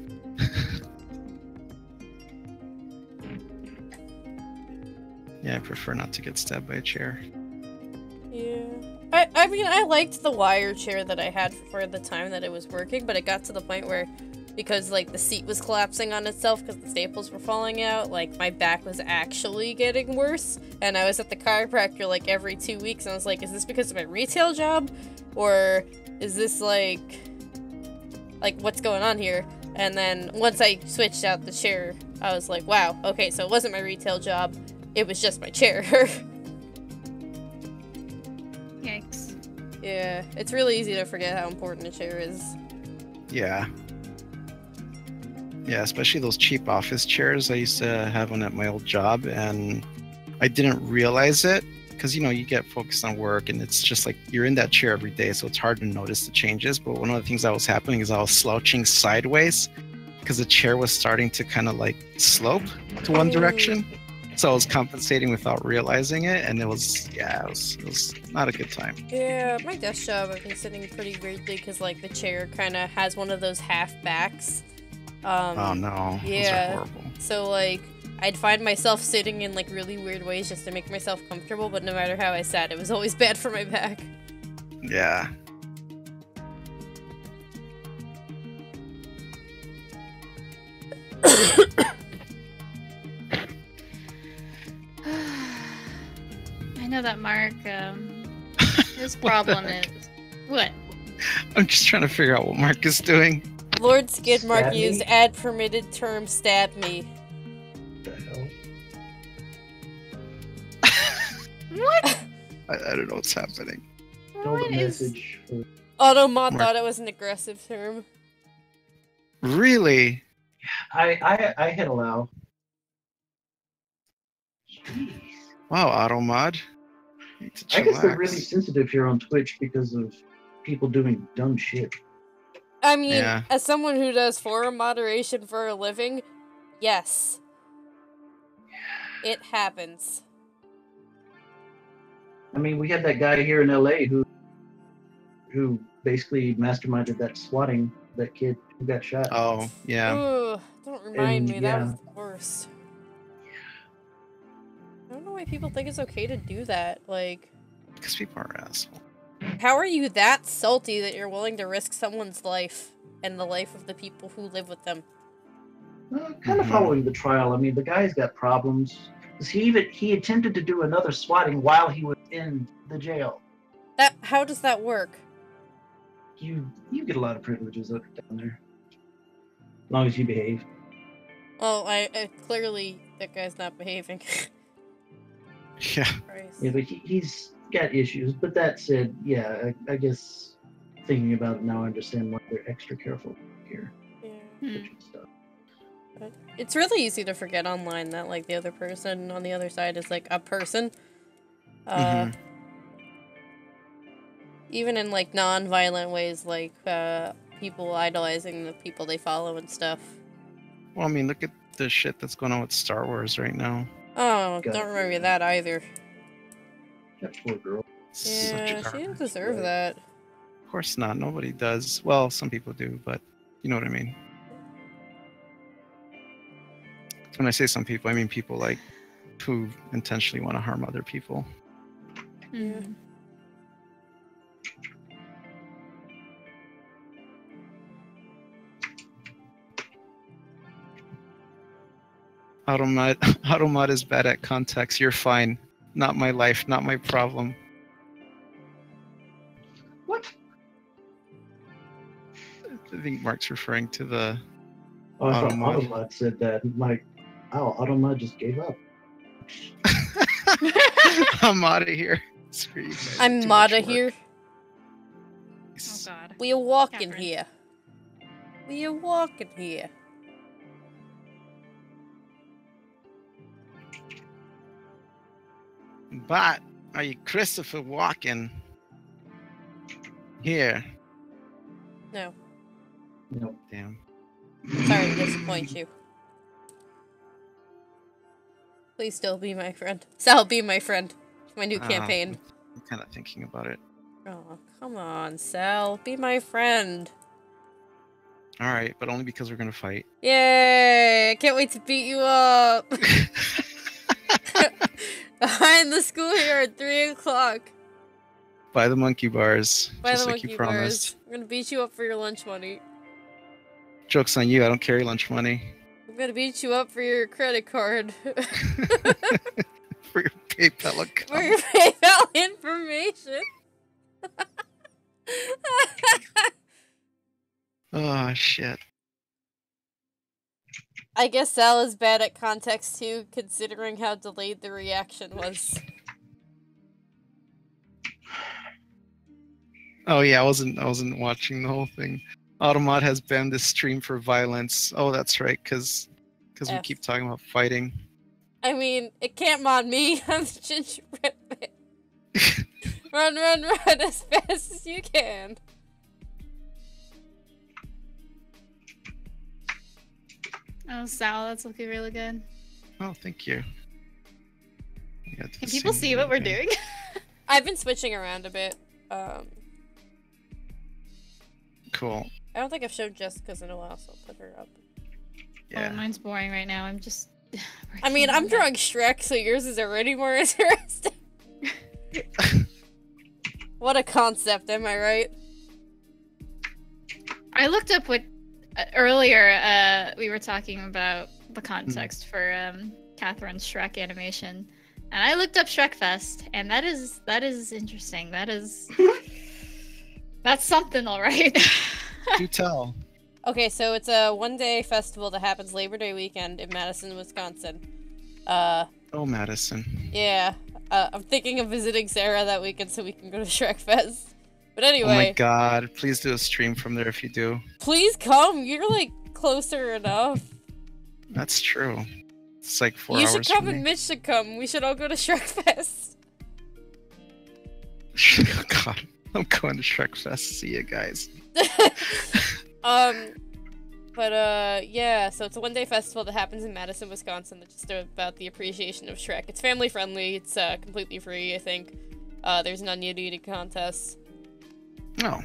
Yeah, I prefer not to get stabbed by a chair. Yeah. I mean, I liked the wire chair that I had for the time that it was working, but it got to the point where, because, like, the seat was collapsing on itself because the staples were falling out, like, my back was actually getting worse, and I was at the chiropractor, like, every 2 weeks, and I was like, is this because of my retail job? Or is this, like, what's going on here? And then, once I switched out the chair, I was like, wow, okay, so it wasn't my retail job, it was just my chair. Yikes. Yeah, it's really easy to forget how important a chair is. Yeah. Yeah, especially those cheap office chairs. I used to have one at my old job, and I didn't realize it because, you know, you get focused on work, and it's just like you're in that chair every day, so it's hard to notice the changes. But one of the things that was happening is I was slouching sideways because the chair was starting to kind of like slope to one direction. So I was compensating without realizing it, and it was not a good time. Yeah, my desk job, I've been sitting pretty weirdly because, like, the chair kind of has one of those half backs. Oh no, yeah. Those are horrible. So, like, I'd find myself sitting in, like, really weird ways just to make myself comfortable, but no matter how I sat, it was always bad for my back. Yeah. I know that Mark, his problem is... What? I'm just trying to figure out what Mark is doing. Lord Skidmark Stab used me? ad-permitted term stab me. What the hell? What? I don't know what's happening. Told What a is... message for Automod Mark. thought it was an aggressive term. Really? I hit allow. Jeez. Wow, Automod. You need to I guess they're chillax. really sensitive here on Twitch because of people doing dumb shit. I mean, Yeah. as someone who does forum moderation for a living, yes. It happens. I mean, we had that guy here in LA who basically masterminded that swatting that kid who got shot. Oh, yeah. Ugh, don't remind me, that yeah. was the worst. I don't know why people think it's okay to do that. Like, Because people are assholes. how are you that salty that you're willing to risk someone's life and the life of the people who live with them? Kind of following the trial. I mean, the guy's got problems. 'Cause he attempted to do another swatting while he was in the jail. How does that work? You get a lot of privileges up down there, as long as you behave. Well, I clearly that guy's not behaving. Yeah. Christ. Yeah, but he's got issues. But that said, yeah, I guess thinking about it now, I understand why they're extra careful here. Yeah. Switching stuff. But it's really easy to forget online that like the other person on the other side is like a person. Even in like non-violent ways, like people idolizing the people they follow and stuff. Well, I mean, look at the shit that's going on with Star Wars right now. Oh, God. don't remember that either. That poor girl. Such Yeah, she garbage. didn't deserve Right. that. Of course not. Nobody does. Well, some people do, but you know what I mean. When I say some people, I mean people like who intentionally want to harm other people. Mhm. Automod is bad at context. You're fine. Not my life. Not my problem. What? I think Mark's referring to the Oh, I thought Automod. Automod said that. Like, oh, Automod just gave up. I'm out of here. Screw you guys. I'm Too much Mada work. here. Oh God. We are walking Catherine. here. We are walking here. But are you Christopher Walken? Here. No, No. Damn. sorry to disappoint you. Please still be my friend. Sal, be my friend. My new campaign. I'm kind of thinking about it. Oh, come on, Sal. Be my friend. All right, but only because we're gonna fight. Yay! I can't wait to beat you up. Behind the school here at 3 o'clock. Buy the monkey bars, By just the like you monkey promised. bars. I'm gonna beat you up for your lunch money. Joke's on you. I don't carry lunch money. I'm gonna beat you up for your credit card. For your PayPal account. For your PayPal information. Oh shit. I guess Sal is bad at context too, considering how delayed the reaction was. Oh yeah, I wasn't watching the whole thing. Automod has banned this stream for violence. Oh, that's right, because we F. keep talking about fighting. I mean, it can't mod me. I'm the gingerbread man. Run, run, run as fast as you can. Oh, Sal, that's looking really good. Oh, thank you. Can people see what we're doing? I've been switching around a bit. Cool. I don't think I've showed Jessica's in a while, so I'll put her up. Yeah. Oh, mine's boring right now. I'm just. I mean, I'm working on drawing Shrek, so yours is already more interesting. What a concept, am I right? I looked up what earlier. We were talking about the context for Catherine's Shrek animation, and I looked up Shrekfest, and that is interesting. That's something, all right. Do tell. Okay, so it's a one-day festival that happens Labor Day weekend in Madison, Wisconsin. Oh, Madison. Yeah. I'm thinking of visiting Sarah that weekend so we can go to Shrekfest. But Oh my anyway, god, please do a stream from there if you do. please come. You're like closer enough. That's true. It's like 4 You hours should come from and me. Mitch should come. We should all go to Shrekfest. Oh god, I'm going to Shrekfest. See you guys. Yeah, so it's a one-day festival that happens in Madison, Wisconsin that's just about the appreciation of Shrek. It's family friendly, it's completely free, I think. There's none nudity contest. Oh.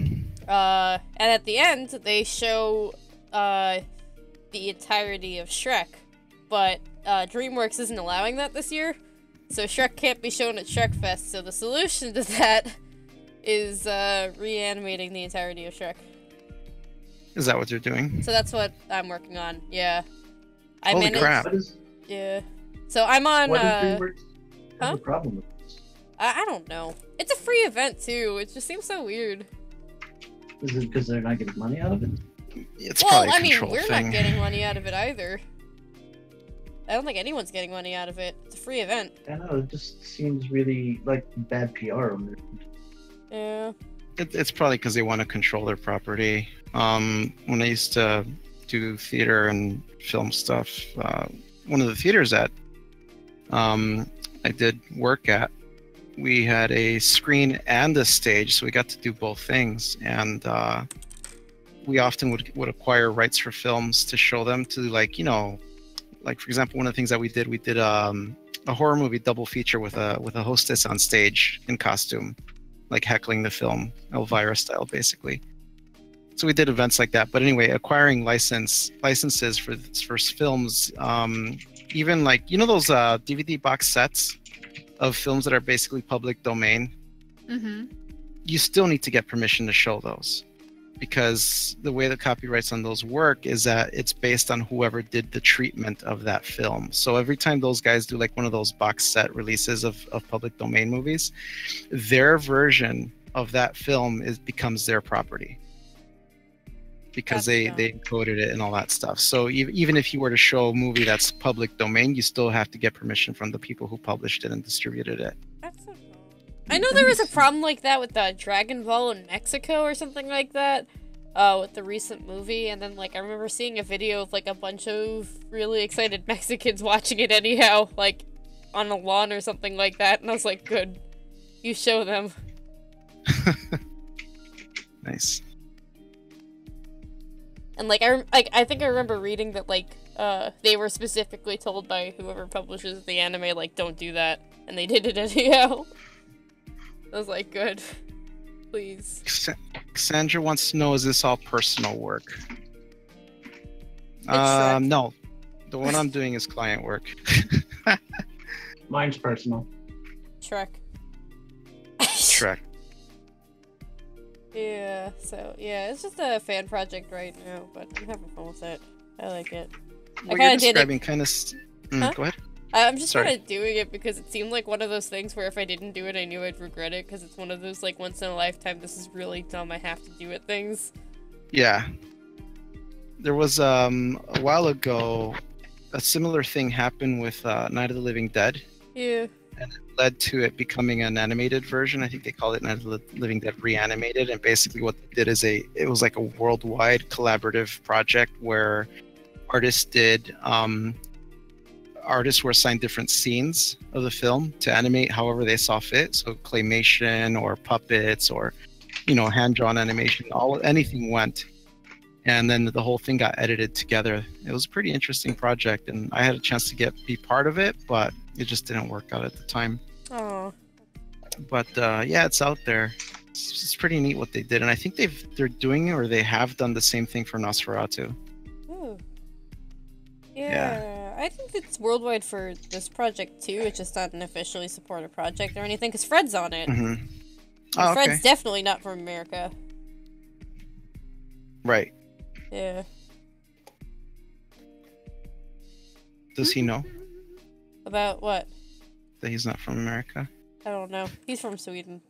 And at the end, they show the entirety of Shrek, but DreamWorks isn't allowing that this year, so Shrek can't be shown at Shrekfest, so the solution to that is reanimating the entirety of Shrek. Is that what you're doing? So that's what I'm working on, yeah. I Holy managed- crap. What is Yeah. So I'm on, what does DreamWorks have huh? a problem with this? I don't know. It's a free event, too. It just seems so weird. Is it because they're not getting money out of it? It's Well, probably a I mean, control we're thing. not getting money out of it either. I don't think anyone's getting money out of it. It's a free event. I don't know, it just seems really like bad PR on their Yeah. It's probably because they want to control their property. When I used to do theater and film stuff, one of the theaters that I did work at, we had a screen and a stage, so we got to do both things. And we often would acquire rights for films to show them to, like, you know, like for example, one of the things that we did a horror movie double feature with a hostess on stage in costume, like heckling the film, Elvira style, basically. So we did events like that. But anyway, acquiring licenses for films, even like, you know, those DVD box sets of films that are basically public domain. Mm-hmm. You still need to get permission to show those, because the way the copyrights on those work is that it's based on whoever did the treatment of that film. So every time those guys do like one of those box set releases of public domain movies, their version of that film becomes their property, because they encoded it and all that stuff. So even if you were to show a movie that's public domain, you still have to get permission from the people who published it and distributed it. That's so cool. I know there was a problem like that with Dragon Ball in Mexico or something like that, with the recent movie, and then, like, I remember seeing a video of, like, a bunch of really excited Mexicans watching it anyhow, like, on a lawn or something like that, and I was like, good, you show them. Nice. And, like, I think I remember reading that, like, they were specifically told by whoever publishes the anime, like, don't do that, and they did it anyhow. I was like, good. Please. Cassandra wants to know, is this all personal work? Shrek. No. The one I'm doing is client work. Mine's personal. Shrek. Shrek. Yeah, so, yeah, it's just a fan project right now, but I'm having fun with it. I like it. What you're describing kind of... Huh? Go ahead. I'm just Sorry. kind of doing it because it seemed like one of those things where if I didn't do it, I knew I'd regret it, because it's one of those, like, once in a lifetime, this is really dumb, I have to do it things. Yeah. There was, a while ago, a similar thing happened with Night of the Living Dead. Yeah. And it led to it becoming an animated version. I think they call it Night of the Living Dead Reanimated. And basically what they did is it was like a worldwide collaborative project where artists were assigned different scenes of the film to animate however they saw fit. So claymation or puppets or, you know, hand-drawn animation, anything went. And then the whole thing got edited together. It was a pretty interesting project, and I had a chance to be part of it, but it just didn't work out at the time. Oh. But yeah, it's out there. It's pretty neat what they did, and I think they're doing, or they have done the same thing for Nosferatu. Ooh. Yeah, I think it's worldwide for this project too. It's just not an officially supported project or anything, because Fred's on it. Mm-hmm. Oh, Fred's definitely not from America. Right. Yeah. Does he know About what? that he's not from America? I don't know. He's from Sweden.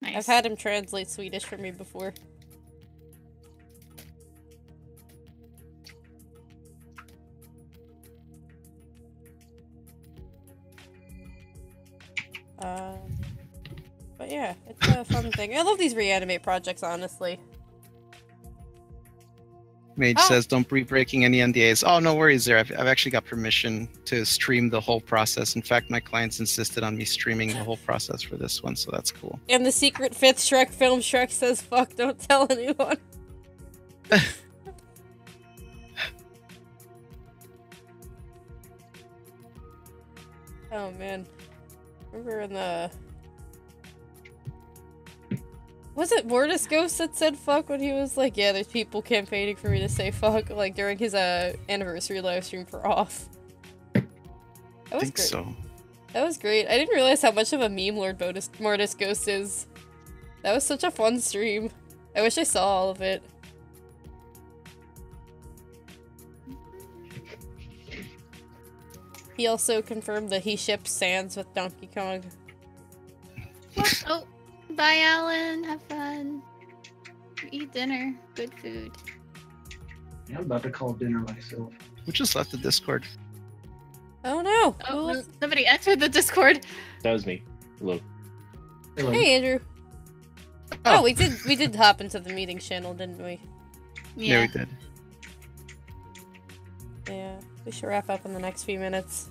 Nice. I've had him translate Swedish for me before. But yeah, it's a fun thing. I love these reanimate projects, honestly. Mage says, don't be breaking any NDAs. Oh, no worries there. I've actually got permission to stream the whole process. In fact, my clients insisted on me streaming the whole process for this one, so that's cool. And the secret 5th Shrek film, Shrek says, fuck, don't tell anyone. Oh, man. Remember in the... Was it Mortis Ghost that said fuck when he was like, yeah, there's people campaigning for me to say fuck, like during his anniversary live stream for Off? That was think great. so. That was great. I didn't realize how much of a meme Lord Mortis Ghost is. That was such a fun stream. I wish I saw all of it. He also confirmed that he ships Sans with Donkey Kong. What? Oh, bye, Alan. Have fun. Eat dinner. Good food. Yeah, I'm about to call dinner myself. Who just left the Discord? Oh no! Oh, no, somebody entered the Discord. That was me. Hello. Hello. Hey Andrew. Oh, we did hop into the meeting channel, didn't we? Yeah, we did. Yeah, we should wrap up in the next few minutes.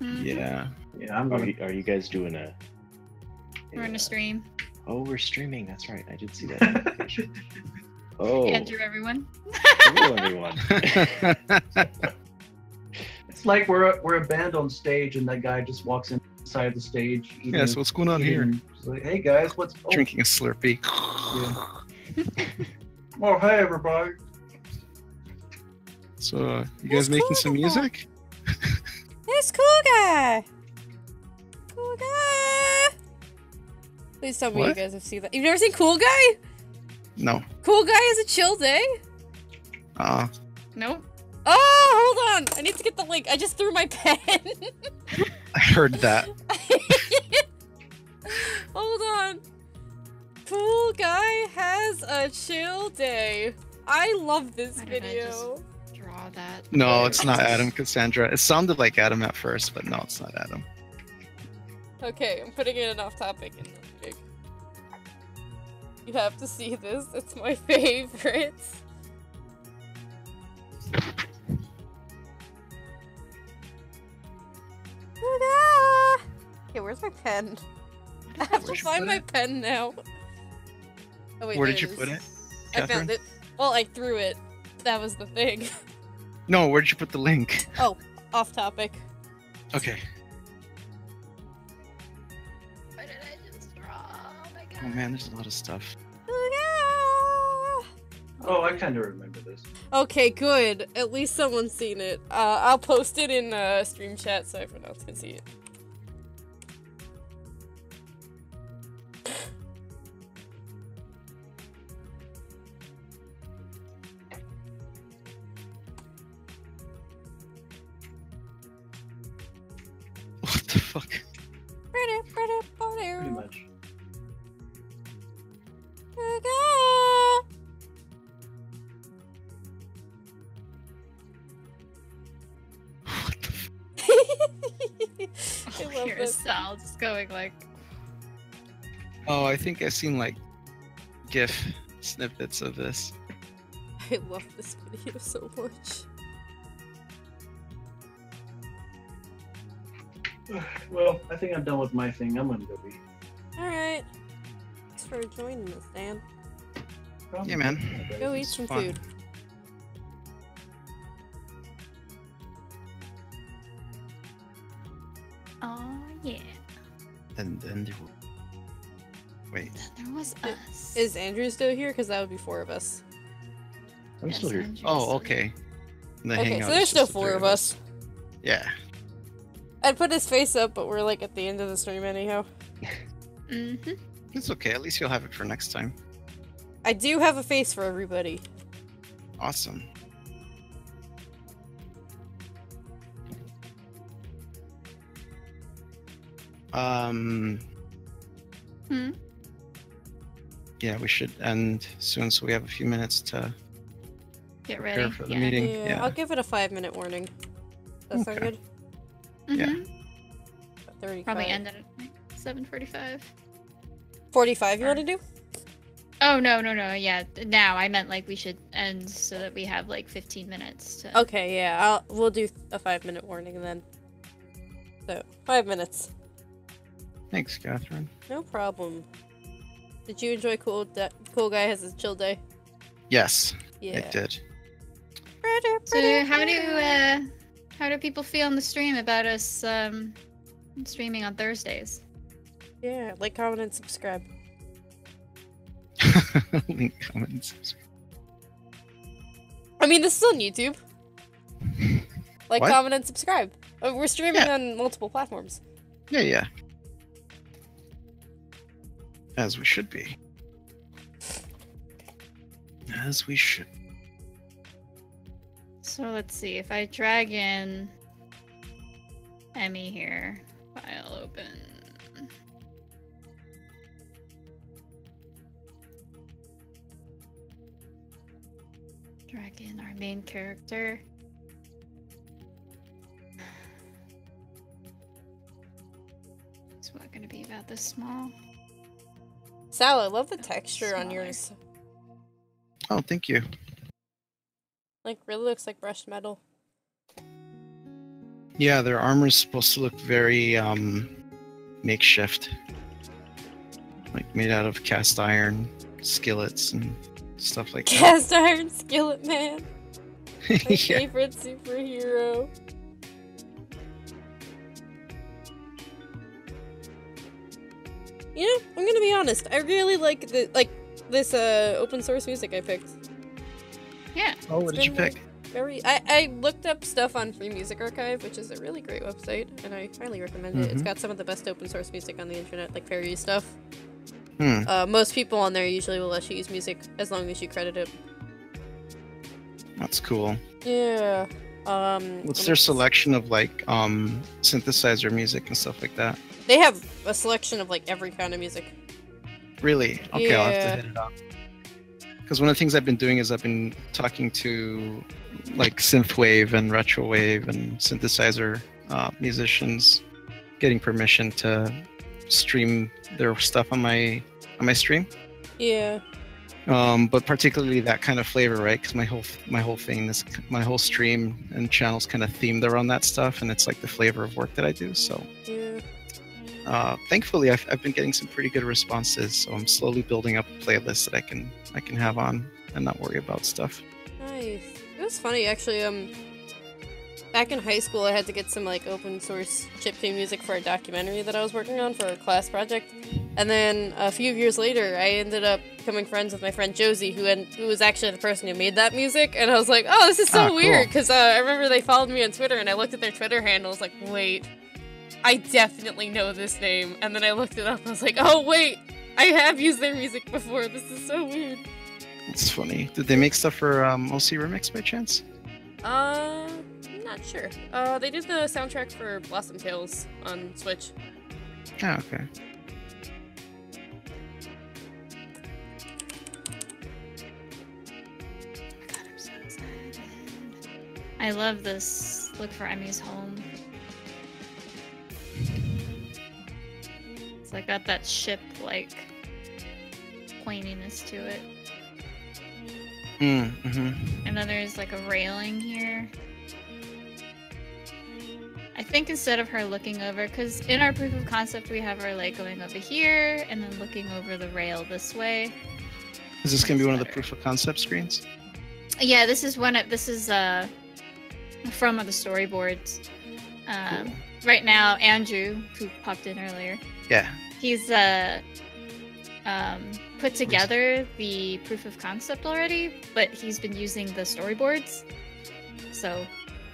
Mhm. Yeah. Yeah, I'm Are gonna. you guys doing a? We're in a stream. Oh, we're streaming. That's right. I did see that notification. Oh, Andrew, everyone. hello everyone. It's like we're a band on stage, and that guy just walks inside the stage. Yes, what's going on here? He's like, hey guys, what's Drinking a Slurpee. Oh, hey everybody. So, you guys That's making cool. some music? This cool guy! Cool guy! Please tell me you What? guys have seen that. You've never seen Cool Guy? No. Cool Guy is a chill day? Nope. Oh, hold on! I need to get the link. I just threw my pen. I heard that. Hold on. Cool Guy has a chill day. I love this Why did I video. Draw that. No, it's not Adam, Cassandra. It sounded like Adam at first, but no, it's not Adam. Okay, I'm putting in an off-topic in the gig. You have to see this. It's my favorite. Okay, where's my pen? I have to Where'd you find put my it? pen now. Oh, wait, Where there did you is. put it? I found Catherine? it. Well, I threw it. That was the thing. No, where did you put the link? Oh, off topic. Okay. What did I just draw? Oh my god. Oh man, there's a lot of stuff. Oh, I kind of remember this. Okay, good. At least someone's seen it. I'll post it in stream chat so everyone else can see it. What the fuck? Pretty much. What the f- I love Here's this. Sal just going like, Oh, I think I've seen like GIF snippets of this. I love this video so much. Well, I think I'm done with my thing. I'm gonna go be. Alright. Thanks for joining us, Dan. Yeah, man. Go eat It's some fun. food. oh yeah. And then wait. There was us. Is Andrew still here? Because that would be 4 of us. I'm still here. Andrew's Oh, still okay. And the Okay, hangout so is there's just still the 4 three of us. Yeah. I'd put his face up, but we're like at the end of the stream anyhow. here. Mm-hmm. It's okay. At least you'll have it for next time. I do have a face for everybody. Awesome. Hmm? Yeah, we should end soon, so we have a few minutes to Get prepare ready. for the yeah. meeting. Yeah, Yeah. I'll give it a 5-minute warning. That sound Okay. good? Yeah. Mhm. 35. Probably end at 7:45. 45 you want to do? Oh no. Yeah, now I meant like we should end so that we have like 15 minutes to. Okay, yeah, we'll do a 5-minute warning then. So, 5 minutes. Thanks, Catherine. No problem. Did you enjoy Cool Guy has his chill day? Yes, Yeah. it did. So how do people feel on the stream about us streaming on Thursdays? Yeah, like, comment, and subscribe. Link, comment, and subscribe. I mean, this is on YouTube. Like, What? comment, and subscribe. We're streaming Yeah. on multiple platforms. Yeah. As we should be. As we should. So let's see if I drag in Emmy here. File open. Drag in our main character. It's not going to be about this small. Sal, I love the texture on Smaller. yours. Oh, thank you. Like, really looks like brushed metal. Yeah, their armor's supposed to look very makeshift. Like made out of cast iron skillets and stuff like that. Cast iron skillet man. My Yeah. favorite superhero. You know, I'm gonna be honest. I really like this open source music I picked. Yeah. Oh, what did you been, pick? I looked up stuff on Free Music Archive, which is a really great website, and I highly recommend it. It's got some of the best open source music on the internet, like fair use stuff. Most people on there usually will let you use music as long as you credit it. That's cool. Yeah. What's their selection of like synthesizer music and stuff like that? They have a selection of like every kind of music. Really? Okay, I'll have Yeah. to hit it up. Because one of the things I've been doing is I've been talking to like synthwave and retrowave and synthesizer musicians, getting permission to stream their stuff on my stream. Yeah. But particularly that kind of flavor, right? Because my whole thing is my whole stream and channels kind of themed around that stuff, and it's like the flavor of work that I do. So, Yeah. thankfully, I've been getting some pretty good responses. So I'm slowly building up a playlist that I can have on and not worry about stuff. Nice. It was funny actually. Back in high school, I had to get some like open source chiptune music for a documentary that I was working on for a class project. And then a few years later, I ended up becoming friends with my friend Josie, who was actually the person who made that music. And I was like, oh, this is so weird, because I remember they followed me on Twitter, and I looked at their Twitter handle. I was like, wait, I definitely know this name. And then I looked it up, and I was like, oh wait, I have used their music before. This is so weird. It's funny. Did they make stuff for OC Remix by chance? I'm not sure. They did the soundtrack for Blossom Tales on Switch. Oh, okay. God, I'm so excited. I love this look for Emmy's home. It's like got that ship like pointiness to it. Mm-hmm. And then there's like a railing here. I think instead of her looking over, because in our proof of concept we have her like going over here and then looking over the rail this way. Is this gonna be one of the proof of concept screens? Yeah, this is from the storyboards. Cool. Right now, Andrew, who popped in earlier, Yeah. he's put together the proof of concept already, but he's been using the storyboards. So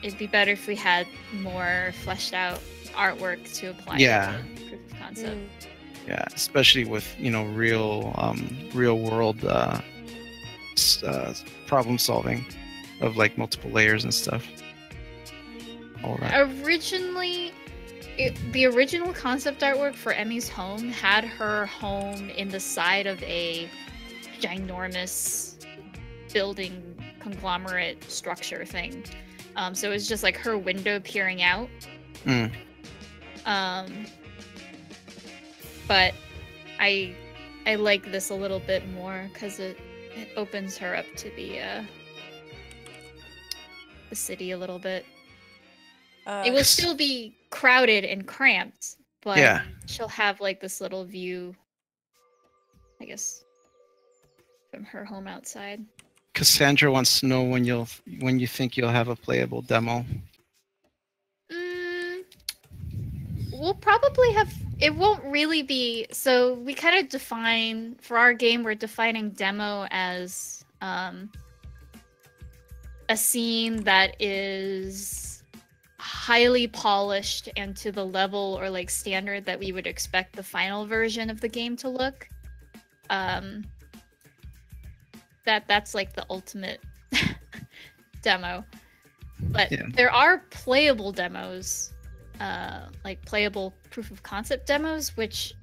it'd be better if we had more fleshed out artwork to apply to the proof of concept. Yeah, especially with real world problem solving of like multiple layers and stuff. All that. Originally, the original concept artwork for Emmy's home had her home in the side of a ginormous building conglomerate structure thing. So it was just like her window peering out. But I like this a little bit more because it opens her up to the city a little bit. It will still be crowded and cramped, but she'll have like this little view, I guess, from her home outside. Cassandra wants to know when you think you'll have a playable demo. We'll probably have. It won't really be. So we kind of define for our game. We're defining demo as a scene that is highly polished and to the level or like standard that we would expect the final version of the game to look. That's like the ultimate demo. But there are playable demos, like playable proof of concept demos, which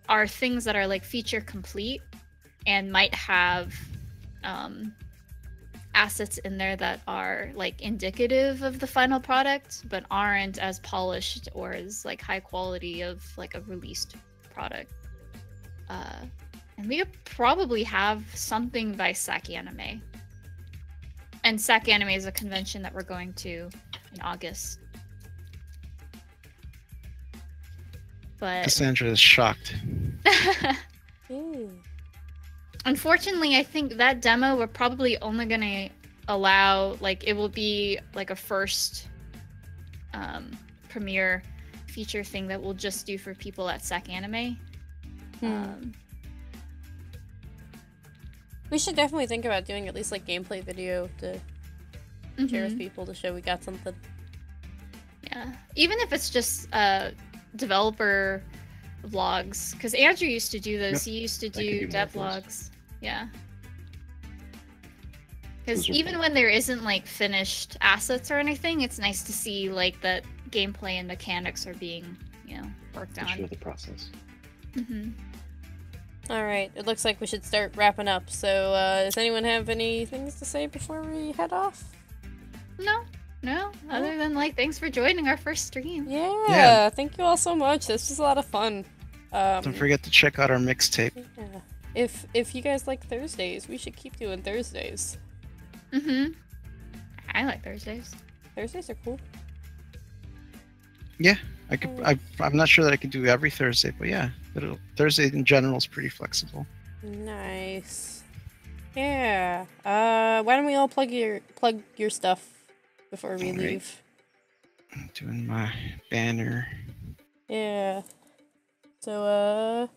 are things that are like feature complete and might have assets in there that are like indicative of the final product, but aren't as polished or as like high quality of like a released product. And we could probably have something by Saki Anime. And Saki Anime is a convention that we're going to in August. But Cassandra is shocked. unfortunately, I think that demo we're probably only gonna allow, like, it will be like a first premiere feature thing that we'll just do for people at Saki Anime. We should definitely think about doing at least like gameplay video to share with people to show we got something. Yeah, even if it's just developer vlogs, because Andrew used to do those. He used to do dev vlogs. Yeah. Because even when there isn't like finished assets or anything, it's nice to see like that gameplay and mechanics are being, you know, worked on. Show the process. Alright, it looks like we should start wrapping up. So, does anyone have any things to say before we head off? No, other than like, thanks for joining our first stream. Yeah, thank you all so much. This was a lot of fun. Don't forget to check out our mixtape. Yeah. If you guys like Thursdays, we should keep doing Thursdays. I like Thursdays. Thursdays are cool. Yeah, I could. I'm not sure that I could do every Thursday, but yeah, Thursday in general is pretty flexible. Nice. Yeah. Why don't we all plug your stuff before we leave? I'm doing my banner. Yeah. So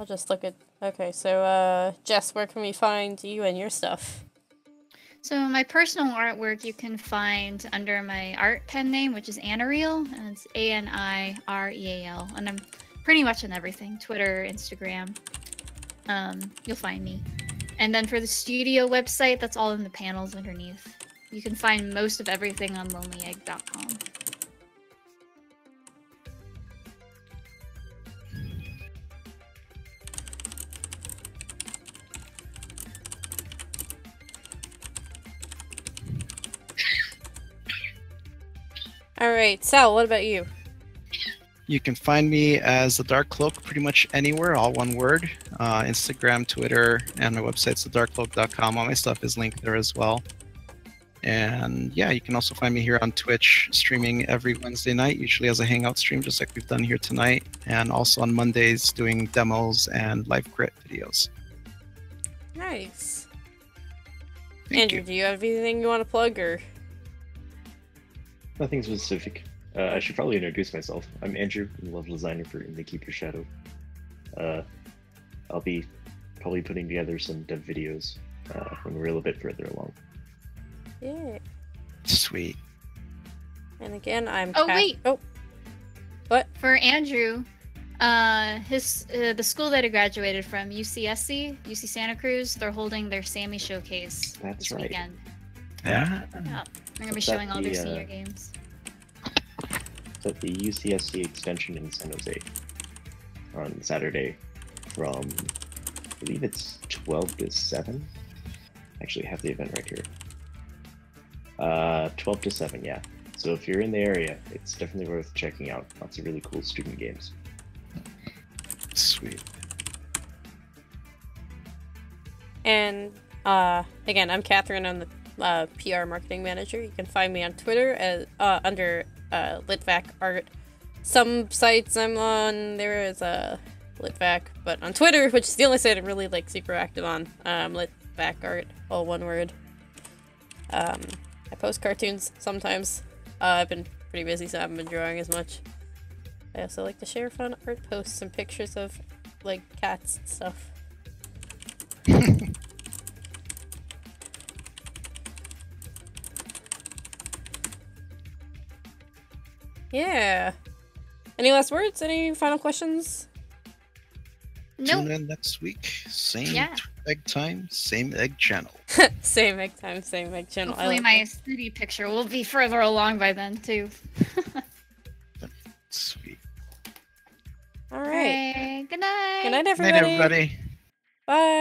I'll just look at. Okay, so Jess, where can we find you and your stuff? So my personal artwork you can find under my art pen name, which is Anireal, and it's Anireal, and I'm pretty much on everything: Twitter, Instagram. You'll find me. And then for the studio website, that's all in the panels underneath. You can find most of everything on lonelyegg.com. Alright, Sal, what about you? You can find me as The Dark Cloak pretty much anywhere, all one word. Instagram, Twitter, and my website's thedarkcloak.com. All my stuff is linked there as well. And yeah, you can also find me here on Twitch, streaming every Wednesday night, usually as a hangout stream, just like we've done here tonight. And also on Mondays, doing demos and live crit videos. Nice. Thank Andrew, do you have anything you want to plug, or? Nothing specific. I should probably introduce myself. I'm Andrew, I'm the level designer for In the Keep Your Shadow. I'll be probably putting together some dev videos when we're a little bit further along. Yeah. Sweet. And again, I'm. Wait. Oh. What? For Andrew, the school that he graduated from, UC Santa Cruz, they're holding their Sammy showcase this weekend. Yeah. Yeah. They're gonna be showing all their senior games. It's at the UCSC extension in San Jose on Saturday from, I believe it's 12 to 7. Actually, I have the event right here. 12 to 7, yeah. So if you're in the area, it's definitely worth checking out. Lots of really cool student games. Sweet. And again, I'm Catherine. I'm the PR marketing manager. You can find me on Twitter as under Litvac Art. Some sites I'm on there is Litvac, but on Twitter, which is the only site I'm really like super active on, Litvac Art, all one word. I post cartoons sometimes. I've been pretty busy, so I haven't been drawing as much. I also like to share fun art posts and pictures of like cats and stuff. Yeah. Any last words? Any final questions? Nope. Tune in next week. Same egg time, same egg channel. Same egg time, same egg channel. Hopefully my study picture will be further along by then, too. Sweet. All right. Hey, good night. Good night, Good everybody. night, everybody. Bye.